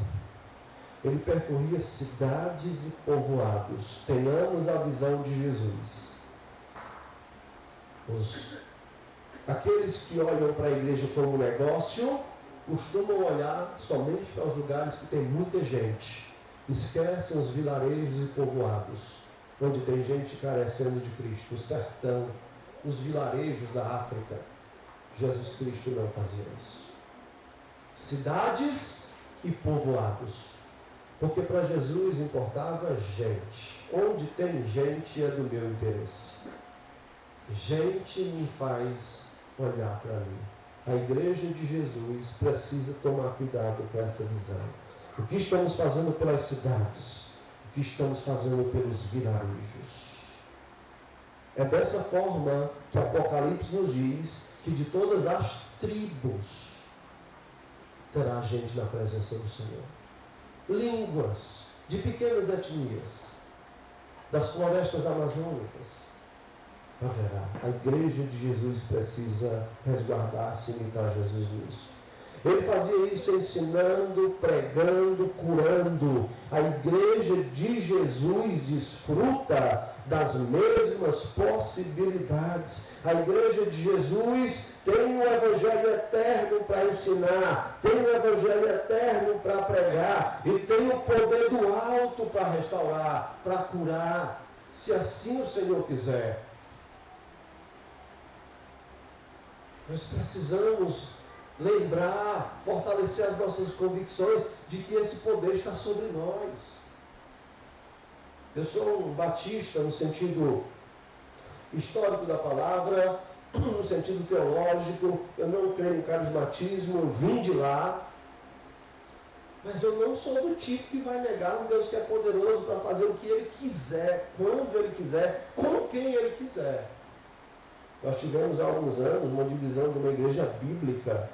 Ele percorria cidades e povoados. Tenhamos a visão de Jesus. Aqueles que olham para a igreja como negócio, costumam olhar somente para os lugares que tem muita gente. Esquecem os vilarejos e povoados, onde tem gente carecendo de Cristo. O sertão, os vilarejos da África. Jesus Cristo não fazia isso. Cidades e povoados. Porque para Jesus importava gente. Onde tem gente é do meu interesse. Gente me faz olhar para mim. A igreja de Jesus precisa tomar cuidado com essa visão. O que estamos fazendo pelas cidades? O que estamos fazendo pelos vilarejos? É dessa forma que Apocalipse nos diz que de todas as tribos terá gente na presença do Senhor. Línguas de pequenas etnias, das florestas amazônicas, haverá. A igreja de Jesus precisa resguardar-se e imitar Jesus nisso. Ele fazia isso ensinando, pregando, curando. A igreja de Jesus desfruta das mesmas possibilidades. A igreja de Jesus tem um evangelho eterno para ensinar, tem um evangelho eterno para pregar e tem o poder do alto para restaurar, para curar, se assim o Senhor quiser. Nós precisamos lembrar, fortalecer as nossas convicções de que esse poder está sobre nós. Eu sou um batista no sentido histórico da palavra, no sentido teológico. Eu não creio no carismatismo, eu vim de lá. Mas eu não sou do tipo que vai negar um Deus que é poderoso para fazer o que Ele quiser, quando Ele quiser, com quem Ele quiser. Nós tivemos há alguns anos uma divisão de uma igreja bíblica,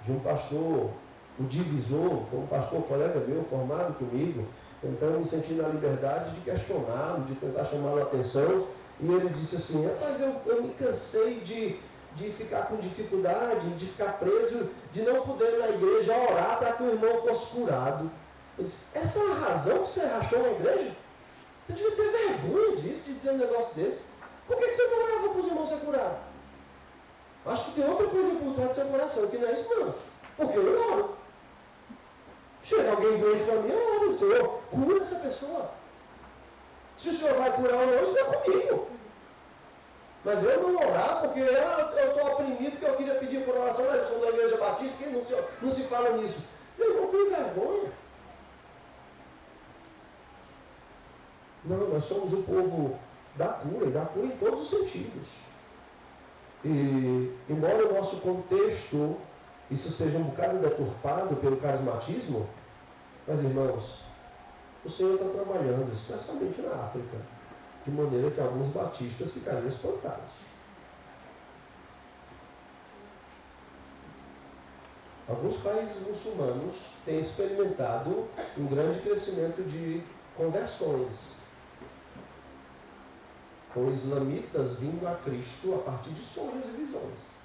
de um pastor, o divisor, foi um pastor colega meu, formado comigo. Então eu me senti na liberdade de questioná-lo, de tentar chamá-lo a atenção. E ele disse assim: rapaz, eu me cansei de ficar com dificuldade, de ficar preso, de não poder ir na igreja orar para que o irmão fosse curado. Eu disse: essa é uma razão que você rachou na igreja? Você devia ter vergonha disso, de dizer um negócio desse. Por que você não orava para os irmãos ser curados? Acho que tem outra coisa por trás do seu coração, que não é isso não. Porque eu oro. Chega alguém doente para mim, eu oro. Senhor, cura essa pessoa. Se o Senhor vai curar ou não, isso não é comigo. Mas eu não orar porque eu estou oprimido, porque eu queria pedir por oração, mas eu sou da igreja batista, que não se fala nisso. Eu não tenho vergonha. Não, nós somos o povo da cura, e da cura em todos os sentidos. E, embora o nosso contexto, isso seja um bocado deturpado pelo carismatismo, mas, irmãos, o Senhor está trabalhando, especialmente na África, de maneira que alguns batistas ficariam espantados. Alguns países muçulmanos têm experimentado um grande crescimento de conversões, com islamitas vindo a Cristo a partir de sonhos e visões.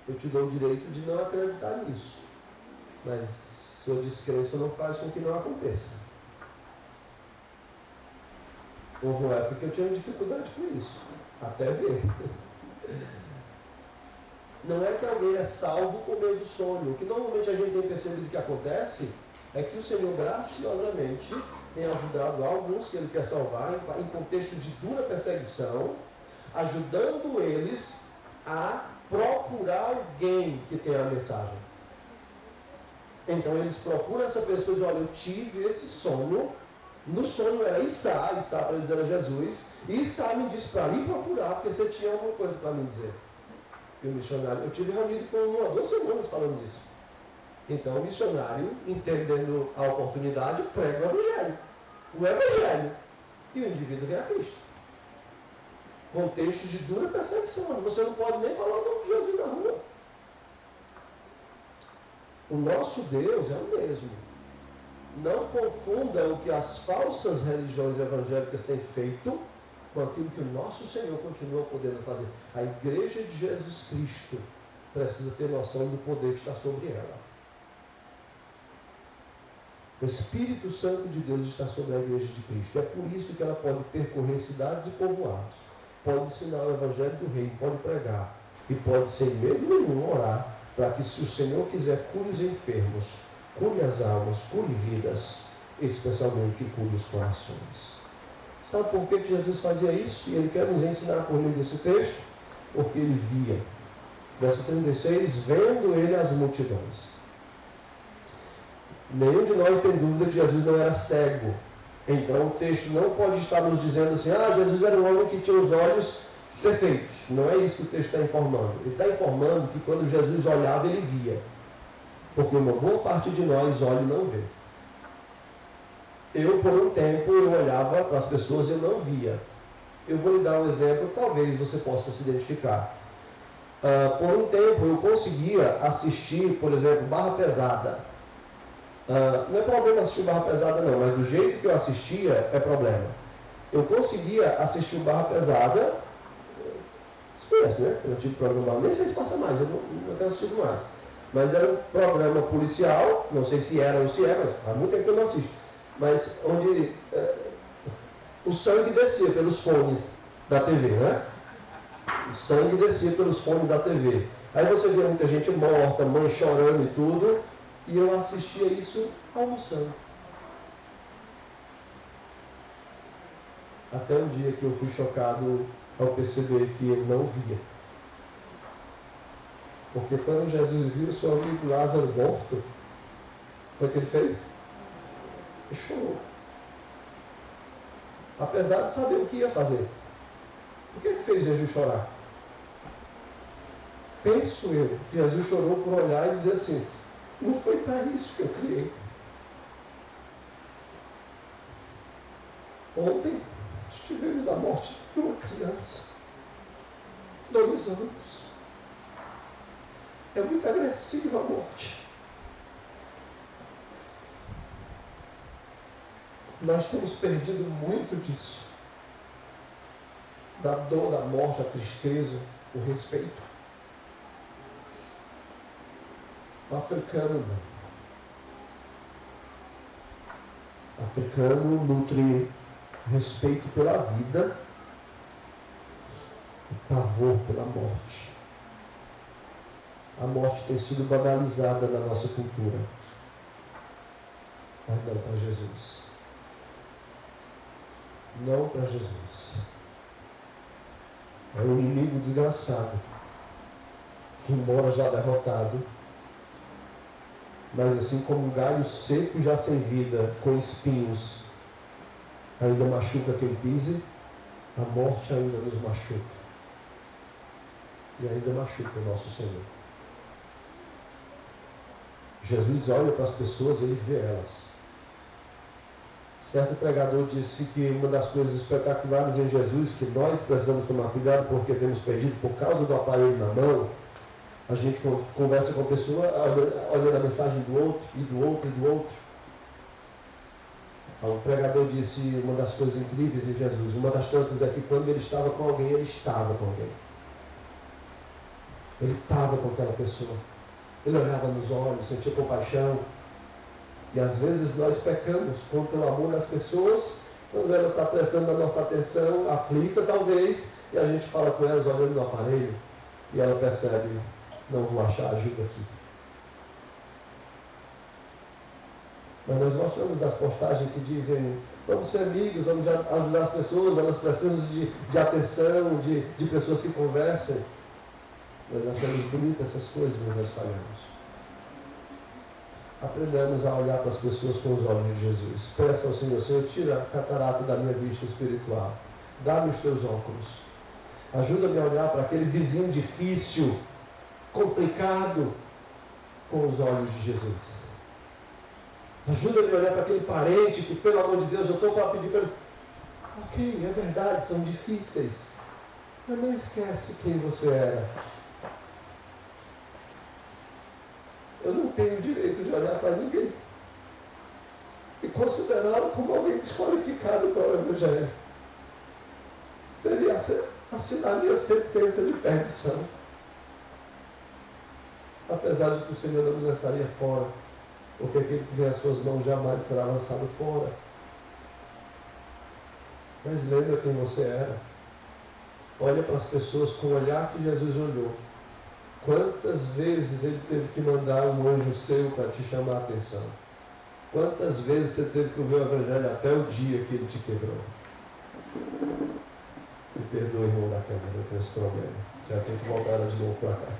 Eu te dou o direito de não acreditar nisso, mas sua descrença não faz com que não aconteça. Houve uma época que eu tinha dificuldade com isso, até ver. Não é que alguém é salvo por meio do sonho. O que normalmente a gente tem percebido que acontece é que o Senhor graciosamente tem ajudado alguns que Ele quer salvar em contexto de dura perseguição, ajudando eles a procurar alguém que tenha a mensagem. Então eles procuram essa pessoa e dizem, olha, eu tive esse sonho. No sonho era Issa para eles era Jesus, e Issa me disse para ir procurar, porque você tinha alguma coisa para me dizer. E o missionário, eu tive reunido com 1 ou 2 semanas falando disso. Então o missionário, entendendo a oportunidade, prega o Evangelho, e o indivíduo vem a Cristo. Contexto de dura perseguição, você não pode nem falar o nome de Jesus na rua. O nosso Deus é o mesmo. Não confunda o que as falsas religiões evangélicas têm feito com aquilo que o nosso Senhor continua podendo fazer. A Igreja de Jesus Cristo precisa ter noção do poder que está sobre ela. O Espírito Santo de Deus está sobre a Igreja de Cristo. É por isso que ela pode percorrer cidades e povoados, pode ensinar o Evangelho do Reino, pode pregar e pode, sem medo nenhum, orar para que, se o Senhor quiser, cure os enfermos, cure as almas, cure vidas, especialmente cure os corações. Sabe por que Jesus fazia isso? E Ele quer nos ensinar por meio desse texto? Porque Ele via. Verso 36, vendo Ele as multidões. Nenhum de nós tem dúvida que Jesus não era cego. Então o texto não pode estar nos dizendo assim, Jesus era um homem que tinha os olhos perfeitos. Não é isso que o texto está informando. Ele está informando que quando Jesus olhava, Ele via. Porque uma boa parte de nós olha e não vê. Eu, por um tempo, eu olhava para as pessoas e eu não via. Eu vou lhe dar um exemplo, talvez você possa se identificar. Por um tempo, eu conseguia assistir, por exemplo, Barra Pesada. Não é problema assistir Barra Pesada, não, mas do jeito que eu assistia, é problema. Eu conseguia assistir Barra Pesada, você conhece, né? Eu tive programa, nem sei se passa mais, eu não tenho assistido mais. Mas era um programa policial, não sei se era ou se é, mas há muito tempo que eu não assisto. Mas onde o sangue descia pelos fones da TV, né? O sangue descia pelos fones da TV. Aí você via muita gente morta, mãe chorando e tudo, e eu assistia isso almoçando. Até um dia que eu fui chocado ao perceber que ele não via. Porque quando Jesus viu o seu amigo Lázaro morto, o que ele fez? Ele chorou. Apesar de saber o que ia fazer. O que fez Jesus chorar? Penso eu que Jesus chorou por olhar e dizer assim, não foi para isso que eu criei. Ontem estivemos na morte de uma criança, 2 anos. É muito agressiva a morte. Nós temos perdido muito disso. Da dor, da morte, a tristeza, o respeito. O africano nutre respeito pela vida e pavor pela morte. A morte tem sido banalizada na nossa cultura. Mas não para Jesus. Não para Jesus. É um inimigo desgraçado, que embora já derrotado, mas assim como um galho seco já sem vida, com espinhos, ainda machuca quem pise, a morte ainda nos machuca. E ainda machuca o nosso Senhor. Jesus olha para as pessoas e Ele vê elas. Certo pregador disse que uma das coisas espetaculares em Jesus, que nós precisamos tomar cuidado porque temos perdido por causa do aparelho na mão, A gente conversa com a pessoa, olhando a mensagem do outro, e do outro, e do outro. O pregador disse uma das coisas incríveis em Jesus. Uma das tantas é que quando ele estava com alguém, ele estava com alguém. Ele estava com aquela pessoa. Ele olhava nos olhos, sentia compaixão. E às vezes nós pecamos contra o amor das pessoas, quando ela está prestando a nossa atenção, aflita talvez, e a gente fala com elas olhando no aparelho, e ela percebe, não vou achar ajuda aqui. Mas nós gostamos das postagens que dizem, vamos ser amigos, vamos ajudar as pessoas, elas precisam de atenção, de pessoas que conversem. Nós achamos bonitas essas coisas, mas nós falhamos. Aprendamos a olhar para as pessoas com os olhos de Jesus. Peça ao Senhor, Senhor, tira a catarata da minha vista espiritual. Dá-me os teus óculos. Ajuda-me a olhar para aquele vizinho difícil, complicado, com os olhos de Jesus. Ajuda-me a olhar para aquele parente que, pelo amor de Deus, eu estou para pedir para ele. Ok, é verdade, são difíceis. Mas não esquece quem você era. Eu não tenho o direito de olhar para ninguém e considerá-lo como alguém desqualificado para o Evangelho. Seria assinar minha sentença de perdição. Apesar de que o Senhor não me lançaria fora, porque aquele que vem às suas mãos jamais será lançado fora. Mas lembra quem você era. Olha para as pessoas com o olhar que Jesus olhou. Quantas vezes ele teve que mandar um anjo seu para te chamar a atenção? Quantas vezes você teve que ouvir o Evangelho até o dia que ele te quebrou? Me perdoe, irmão da câmera, eu tenho esse problema. Você vai ter que voltar ela de novo para cá.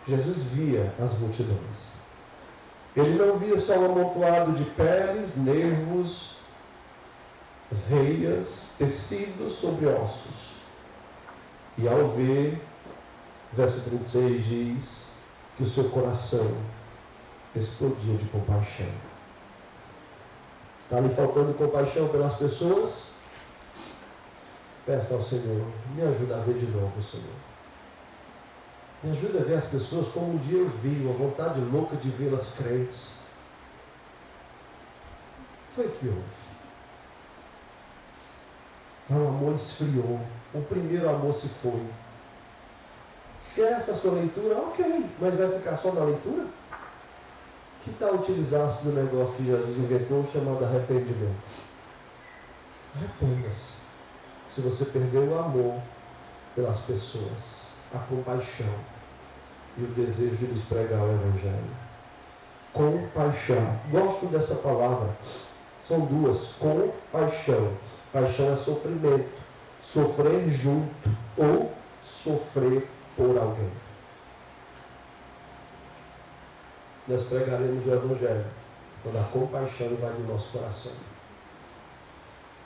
Jesus via as multidões. Ele não via só um amontoado de peles, nervos, veias, tecidos sobre ossos. E ao ver, verso 36 diz que o seu coração explodia de compaixão. Está lhe faltando compaixão pelas pessoas? Peça ao Senhor, me ajuda a ver de novo, Senhor. Me ajuda a ver as pessoas como um dia eu vi, uma vontade louca de vê-las crentes. Foi que houve. O amor esfriou. O primeiro amor se foi. Se é essa a sua leitura, ok. Mas vai ficar só na leitura? Que tal utilizar-se do negócio que Jesus inventou chamado arrependimento? Arrependa-se. Se você perdeu o amor pelas pessoas, a compaixão e o desejo de lhes pregar o Evangelho. Compaixão. Gosto dessa palavra. São duas. Compaixão. Paixão é sofrimento. Sofrer junto ou sofrer por alguém. Nós pregaremos o Evangelho quando a compaixão invade o nosso coração.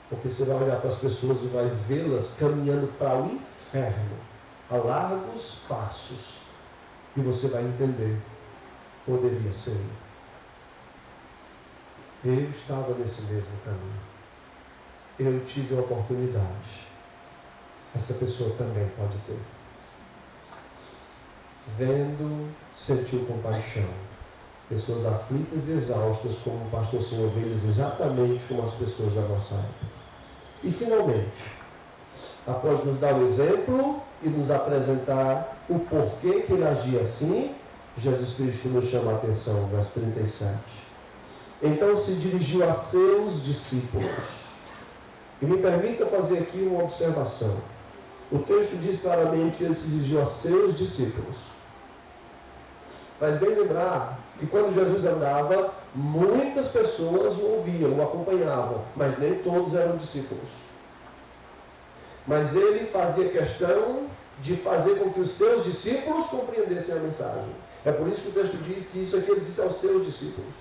Porque você vai olhar para as pessoas e vai vê-las caminhando para o inferno a largos passos. E você vai entender, poderia ser eu estava nesse mesmo caminho. Eu tive a oportunidade. Essa pessoa também pode ter. Vendo, sentiu compaixão. Pessoas aflitas e exaustas, como o pastor Senhor vê-las exatamente como as pessoas da nossa época. E finalmente, após nos dar o exemplo e nos apresentar o porquê que ele agia assim, Jesus Cristo nos chama a atenção, verso 37. Então se dirigiu a seus discípulos. E me permita fazer aqui uma observação. O texto diz claramente que ele se dirigiu a seus discípulos. Faz bem lembrar que quando Jesus andava, muitas pessoas o ouviam, o acompanhavam, mas nem todos eram discípulos. Mas ele fazia questão de fazer com que os seus discípulos compreendessem a mensagem. É por isso que o texto diz que isso aqui ele disse aos seus discípulos.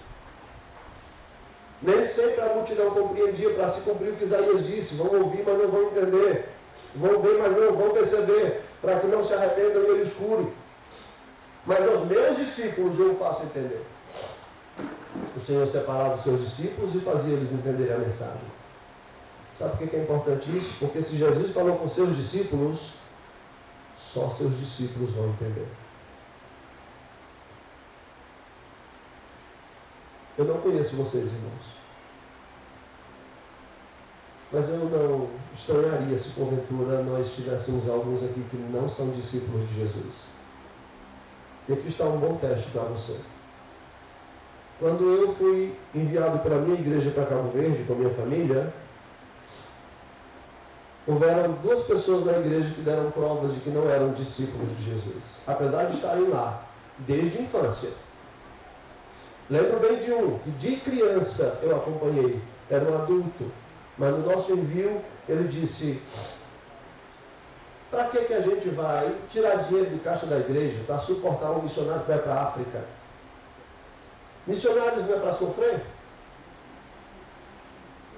Nem sempre a multidão compreendia para se cumprir o que Isaías disse. Vão ouvir, mas não vão entender. Vão ver, mas não vão perceber. Para que não se arrependam e ele escure. Mas aos meus discípulos eu faço entender. O Senhor separava os seus discípulos e fazia eles entenderem a mensagem. Sabe por que é importante isso? Porque se Jesus falou com seus discípulos, só seus discípulos vão entender. Eu não conheço vocês, irmãos. Mas eu não estranharia se porventura nós tivéssemos alguns aqui que não são discípulos de Jesus. E aqui está um bom teste para você. Quando eu fui enviado pela minha igreja para Cabo Verde com a minha família, houveram 2 pessoas na igreja que deram provas de que não eram discípulos de Jesus, apesar de estarem lá desde a infância. Lembro bem de um que de criança eu acompanhei, era um adulto, mas no nosso envio ele disse: para que a gente vai tirar dinheiro do caixa da igreja para suportar um missionário que vai para a África? Missionários não é para sofrer?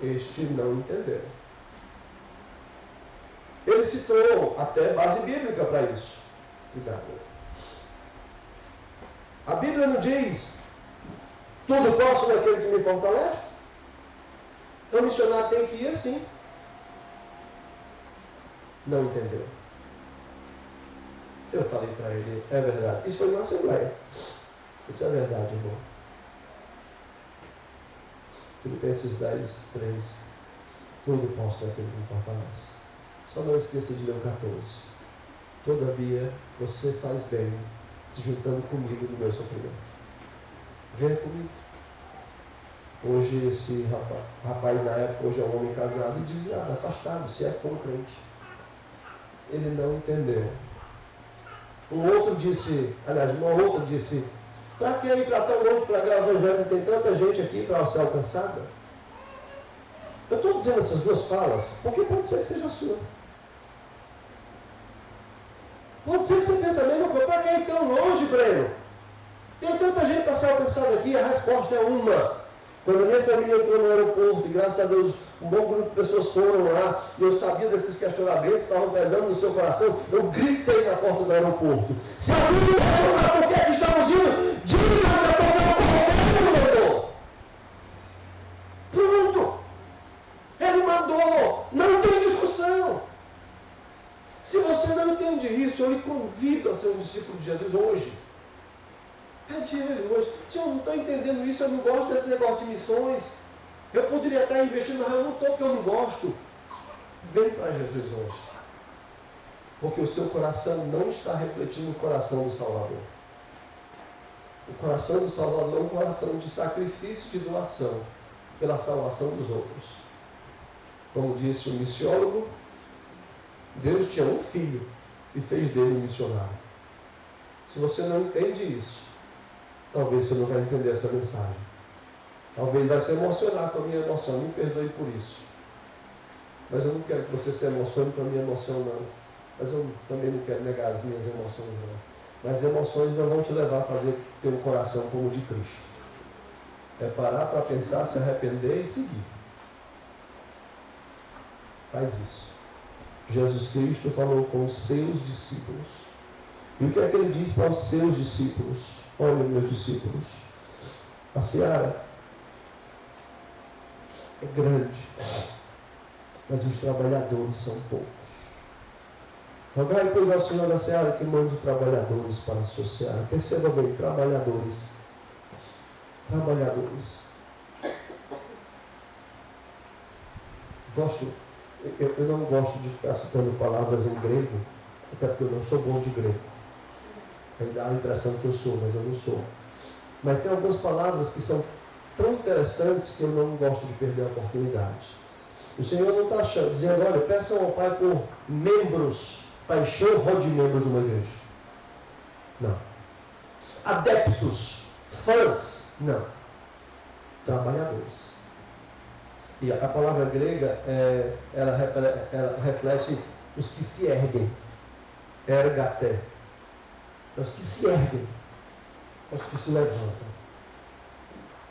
Este não entendeu. Ele citou até base bíblica para isso. Cuidado. A Bíblia não diz: tudo posso naquele que me fortalece? Então o missionário tem que ir assim. Não entendeu. Eu falei para ele: é verdade. Isso foi numa assembleia. Isso é verdade, irmão. Filipenses 10, 13. Tudo posso naquele que me fortalece. Só não esqueça de ler o 14. Todavia, você faz bem se juntando comigo no meu sofrimento. Venha comigo. Hoje esse rapaz na época, hoje é um homem casado e desviado, afastado, se é que for um crente. Ele não entendeu. Uma outra disse, para que ir para tão longe para pregar o evangelho? Tem tanta gente aqui para ser alcançada. Eu estou dizendo essas 2 falas, porque pode ser que seja a sua. Pode ser que você pense a mesma coisa. Para que ir tão longe, Breno? Tem tanta gente para ser alcançada aqui, a resposta é uma. Quando a minha família entrou no aeroporto, e graças a Deus um bom grupo de pessoas foram lá, e eu sabia desses questionamentos, estavam pesando no seu coração, eu gritei na porta do aeroporto: se alguém me perguntar por que é que estamos indo, diga que eu estou pronto. Ele mandou, não tem discussão. Se você não entende isso, eu lhe convido a ser um discípulo de Jesus hoje. Pede ele hoje: se eu não estou entendendo isso, eu não gosto desse negócio de missões, eu poderia estar investindo, mas eu não estou porque eu não gosto. Vem para Jesus hoje. Porque o seu coração não está refletindo o coração do Salvador. O coração do Salvador é um coração de sacrifício e de doação pela salvação dos outros. Como disse o missiólogo, Deus tinha um filho e fez dele um missionário. Se você não entende isso, talvez você não vai entender essa mensagem. Talvez vai se emocionar com a minha emoção. Me perdoe por isso. Mas eu não quero que você se emocione com a minha emoção, não. Mas eu também não quero negar as minhas emoções, não. Mas emoções não vão te levar a fazer ter um coração como o de Cristo. É parar para pensar, se arrepender e seguir. Faz isso. Jesus Cristo falou com os seus discípulos. E o que é que ele diz para os seus discípulos? Olha, meus discípulos, a seara é grande, mas os trabalhadores são poucos. Rogai, pois, ao Senhor da seara que mande trabalhadores para a sua seara. Perceba bem, trabalhadores. Trabalhadores. Eu não gosto de ficar citando palavras em grego, até porque eu não sou bom de grego. Aí dá a impressão que eu sou, mas eu não sou. Mas tem algumas palavras que são tão interessantes que eu não gosto de perder a oportunidade. O Senhor não está dizendo: olha, peçam ao Pai por membros, para encher o rol de membros de uma igreja. Não. Adeptos, fãs, não. Trabalhadores. E a palavra grega, ela reflete os que se erguem. Ergaté. É os que se erguem. É os que se levantam.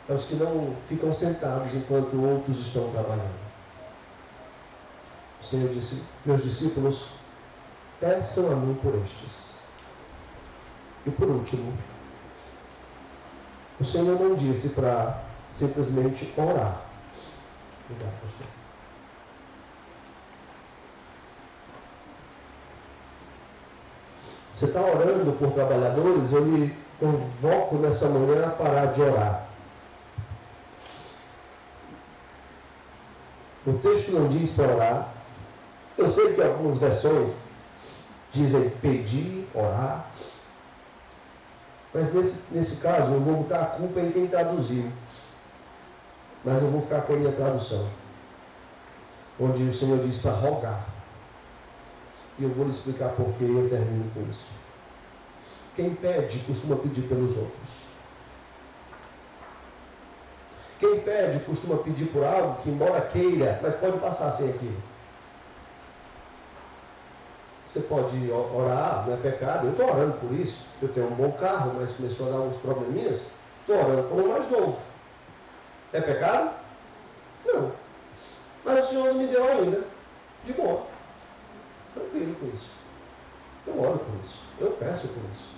É os que não ficam sentados enquanto outros estão trabalhando. O Senhor disse: meus discípulos, peçam a mim por estes. E por último, o Senhor não disse para simplesmente orar. Obrigado, pastor. Você está orando por trabalhadores, eu lhe convoco nessa manhã a parar de orar. O texto não diz para orar. Eu sei que algumas versões dizem pedir, orar. Mas nesse caso eu vou botar a culpa em quem traduziu. Mas eu vou ficar com a minha tradução, onde o Senhor diz para rogar. E eu vou lhe explicar por que eu termino com isso. Quem pede, costuma pedir pelos outros. Quem pede, costuma pedir por algo que, embora queira, mas pode passar sem aquilo. Você pode orar, não é pecado. Eu estou orando por isso. Eu tenho um bom carro, mas começou a dar uns probleminhas. Estou orando por um mais novo. É pecado? Não. Mas o Senhor não me deu ainda. De boa. Tranquilo com isso. Eu oro por isso. Eu peço por isso.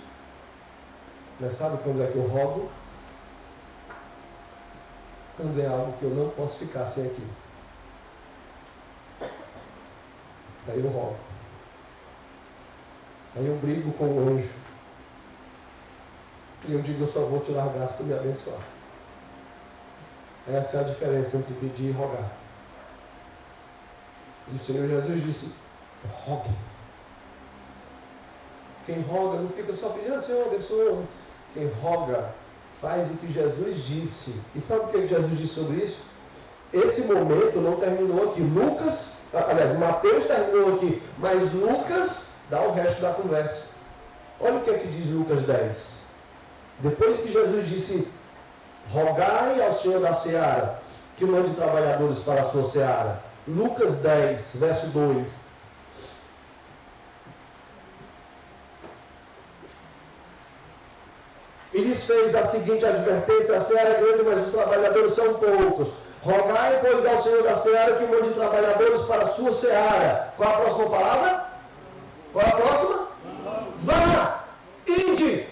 Mas sabe quando é que eu rogo? Quando é algo que eu não posso ficar sem aquilo. Aí eu rogo. Aí eu brigo com o anjo. E eu digo, eu só vou te largar se tu me abençoar. Essa é a diferença entre pedir e rogar. E o Senhor Jesus disse, rogue. Quem roga não fica só pedindo, Senhor, abençoa. Quem roga faz o que Jesus disse. E sabe o que Jesus disse sobre isso? Esse momento não terminou aqui. Mateus terminou aqui, mas Lucas dá o resto da conversa. Olha o que é que diz Lucas 10. Depois que Jesus disse, rogai ao Senhor da seara, que mande trabalhadores para a sua seara. Lucas 10, verso 2. E lhes fez a seguinte advertência, a seara é grande, mas os trabalhadores são poucos. Rogai, pois, ao Senhor da seara que mande trabalhadores para a sua seara. Qual a próxima palavra? Qual a próxima? Vá! Ide!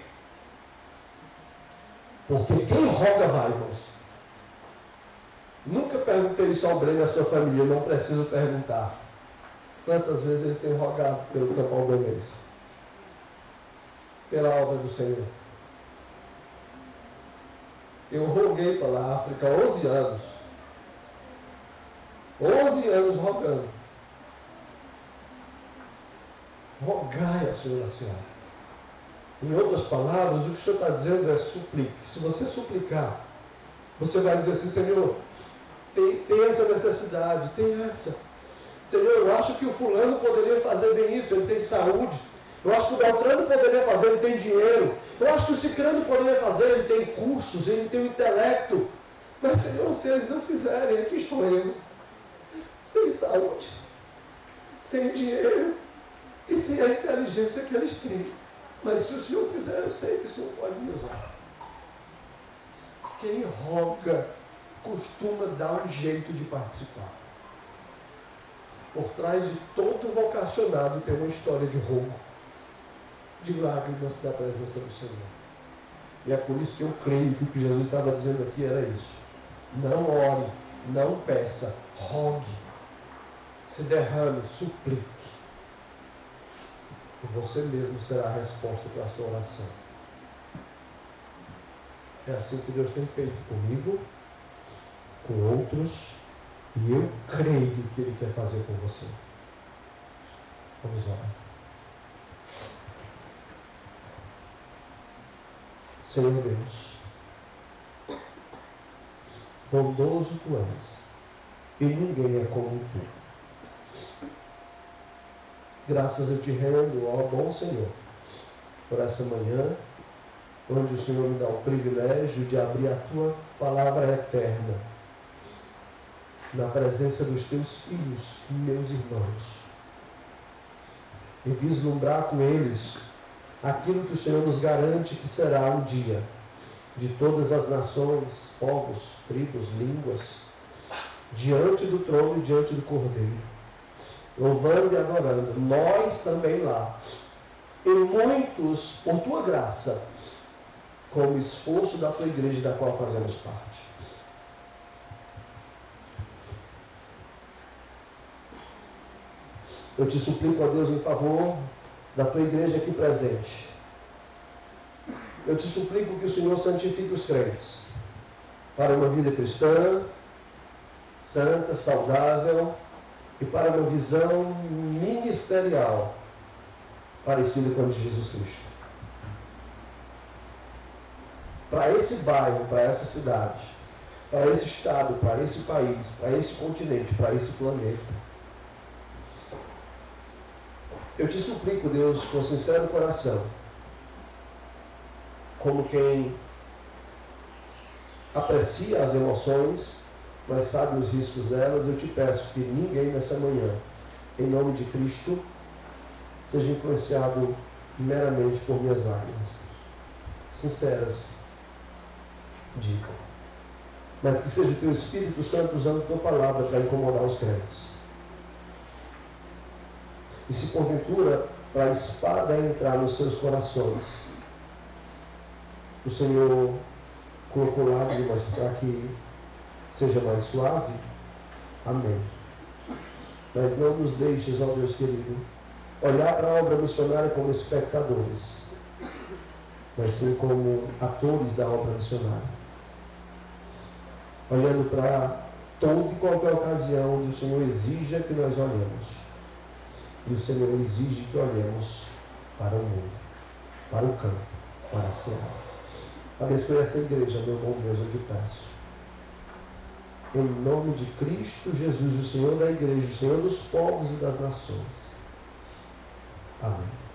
Porque quem roga vai, irmãos. Nunca perguntei isso ao Breno e à sua família, não preciso perguntar. Quantas vezes eles têm rogado pelo Campo Albanês? Pela obra do Senhor. Eu roguei pela África há 11 anos. 11 anos rogando. Rogai ao Senhor da seara. Em outras palavras, o que o Senhor está dizendo é suplique. Se você suplicar, você vai dizer assim, Senhor, tem essa necessidade, tem essa. Senhor, eu acho que o fulano poderia fazer bem isso, ele tem saúde. Eu acho que o Beltrano poderia fazer, ele tem dinheiro. Eu acho que o Cicrano poderia fazer, ele tem cursos, ele tem o intelecto. Mas, Senhor, se eles não fizerem, aqui estou eu. Sem saúde, sem dinheiro e sem a inteligência que eles têm. Mas se o Senhor quiser, eu sei que o Senhor pode me usar. Quem roga costuma dar um jeito de participar. Por trás de todo vocacionado tem uma história de rogo, de lágrimas da presença do Senhor. E é por isso que eu creio que o que Jesus estava dizendo aqui era isso. Não ore, não peça, rogue, se derrame, suplique. E você mesmo será a resposta para a sua oração. É assim que Deus tem feito comigo, com outros, e eu creio que Ele quer fazer com você. Vamos orar. Senhor Deus, bondoso Tu és, e ninguém é como Tu. Graças eu te rendo, ó bom Senhor, por essa manhã, onde o Senhor me dá o privilégio de abrir a Tua palavra eterna, na presença dos Teus filhos, meus irmãos, e vislumbrar com eles aquilo que o Senhor nos garante que será um dia, de todas as nações, povos, tribos, línguas, diante do trono e diante do Cordeiro, louvando e adorando, nós também lá, e muitos, por Tua graça, com o esforço da Tua igreja, da qual fazemos parte. Eu te suplico, ó Deus, em favor da tua igreja aqui presente. Eu te suplico que o Senhor santifique os crentes para uma vida cristã, santa, saudável e para uma visão ministerial parecida com a de Jesus Cristo. Para esse bairro, para essa cidade, para esse estado, para esse país, para esse continente, para esse planeta. Eu te suplico, Deus, com sincero coração, como quem aprecia as emoções, mas sabe os riscos delas, eu te peço que ninguém nessa manhã, em nome de Cristo, seja influenciado meramente por minhas lágrimas. Sinceras, digo. Mas que seja o teu Espírito Santo usando a tua palavra para incomodar os crentes. E se porventura, para a espada entrar nos seus corações, o Senhor colocou lágrimas para que seja mais suave, amém. Mas não nos deixes, ó Deus querido, olhar para a obra missionária como espectadores, mas sim como atores da obra missionária. Olhando para toda e qualquer ocasião onde o Senhor exija que nós olhemos. E o Senhor exige que olhemos para o mundo, para o campo, para a seara. Abençoe essa igreja, meu bom Deus, eu te peço. Em nome de Cristo Jesus, o Senhor da igreja, o Senhor dos povos e das nações. Amém.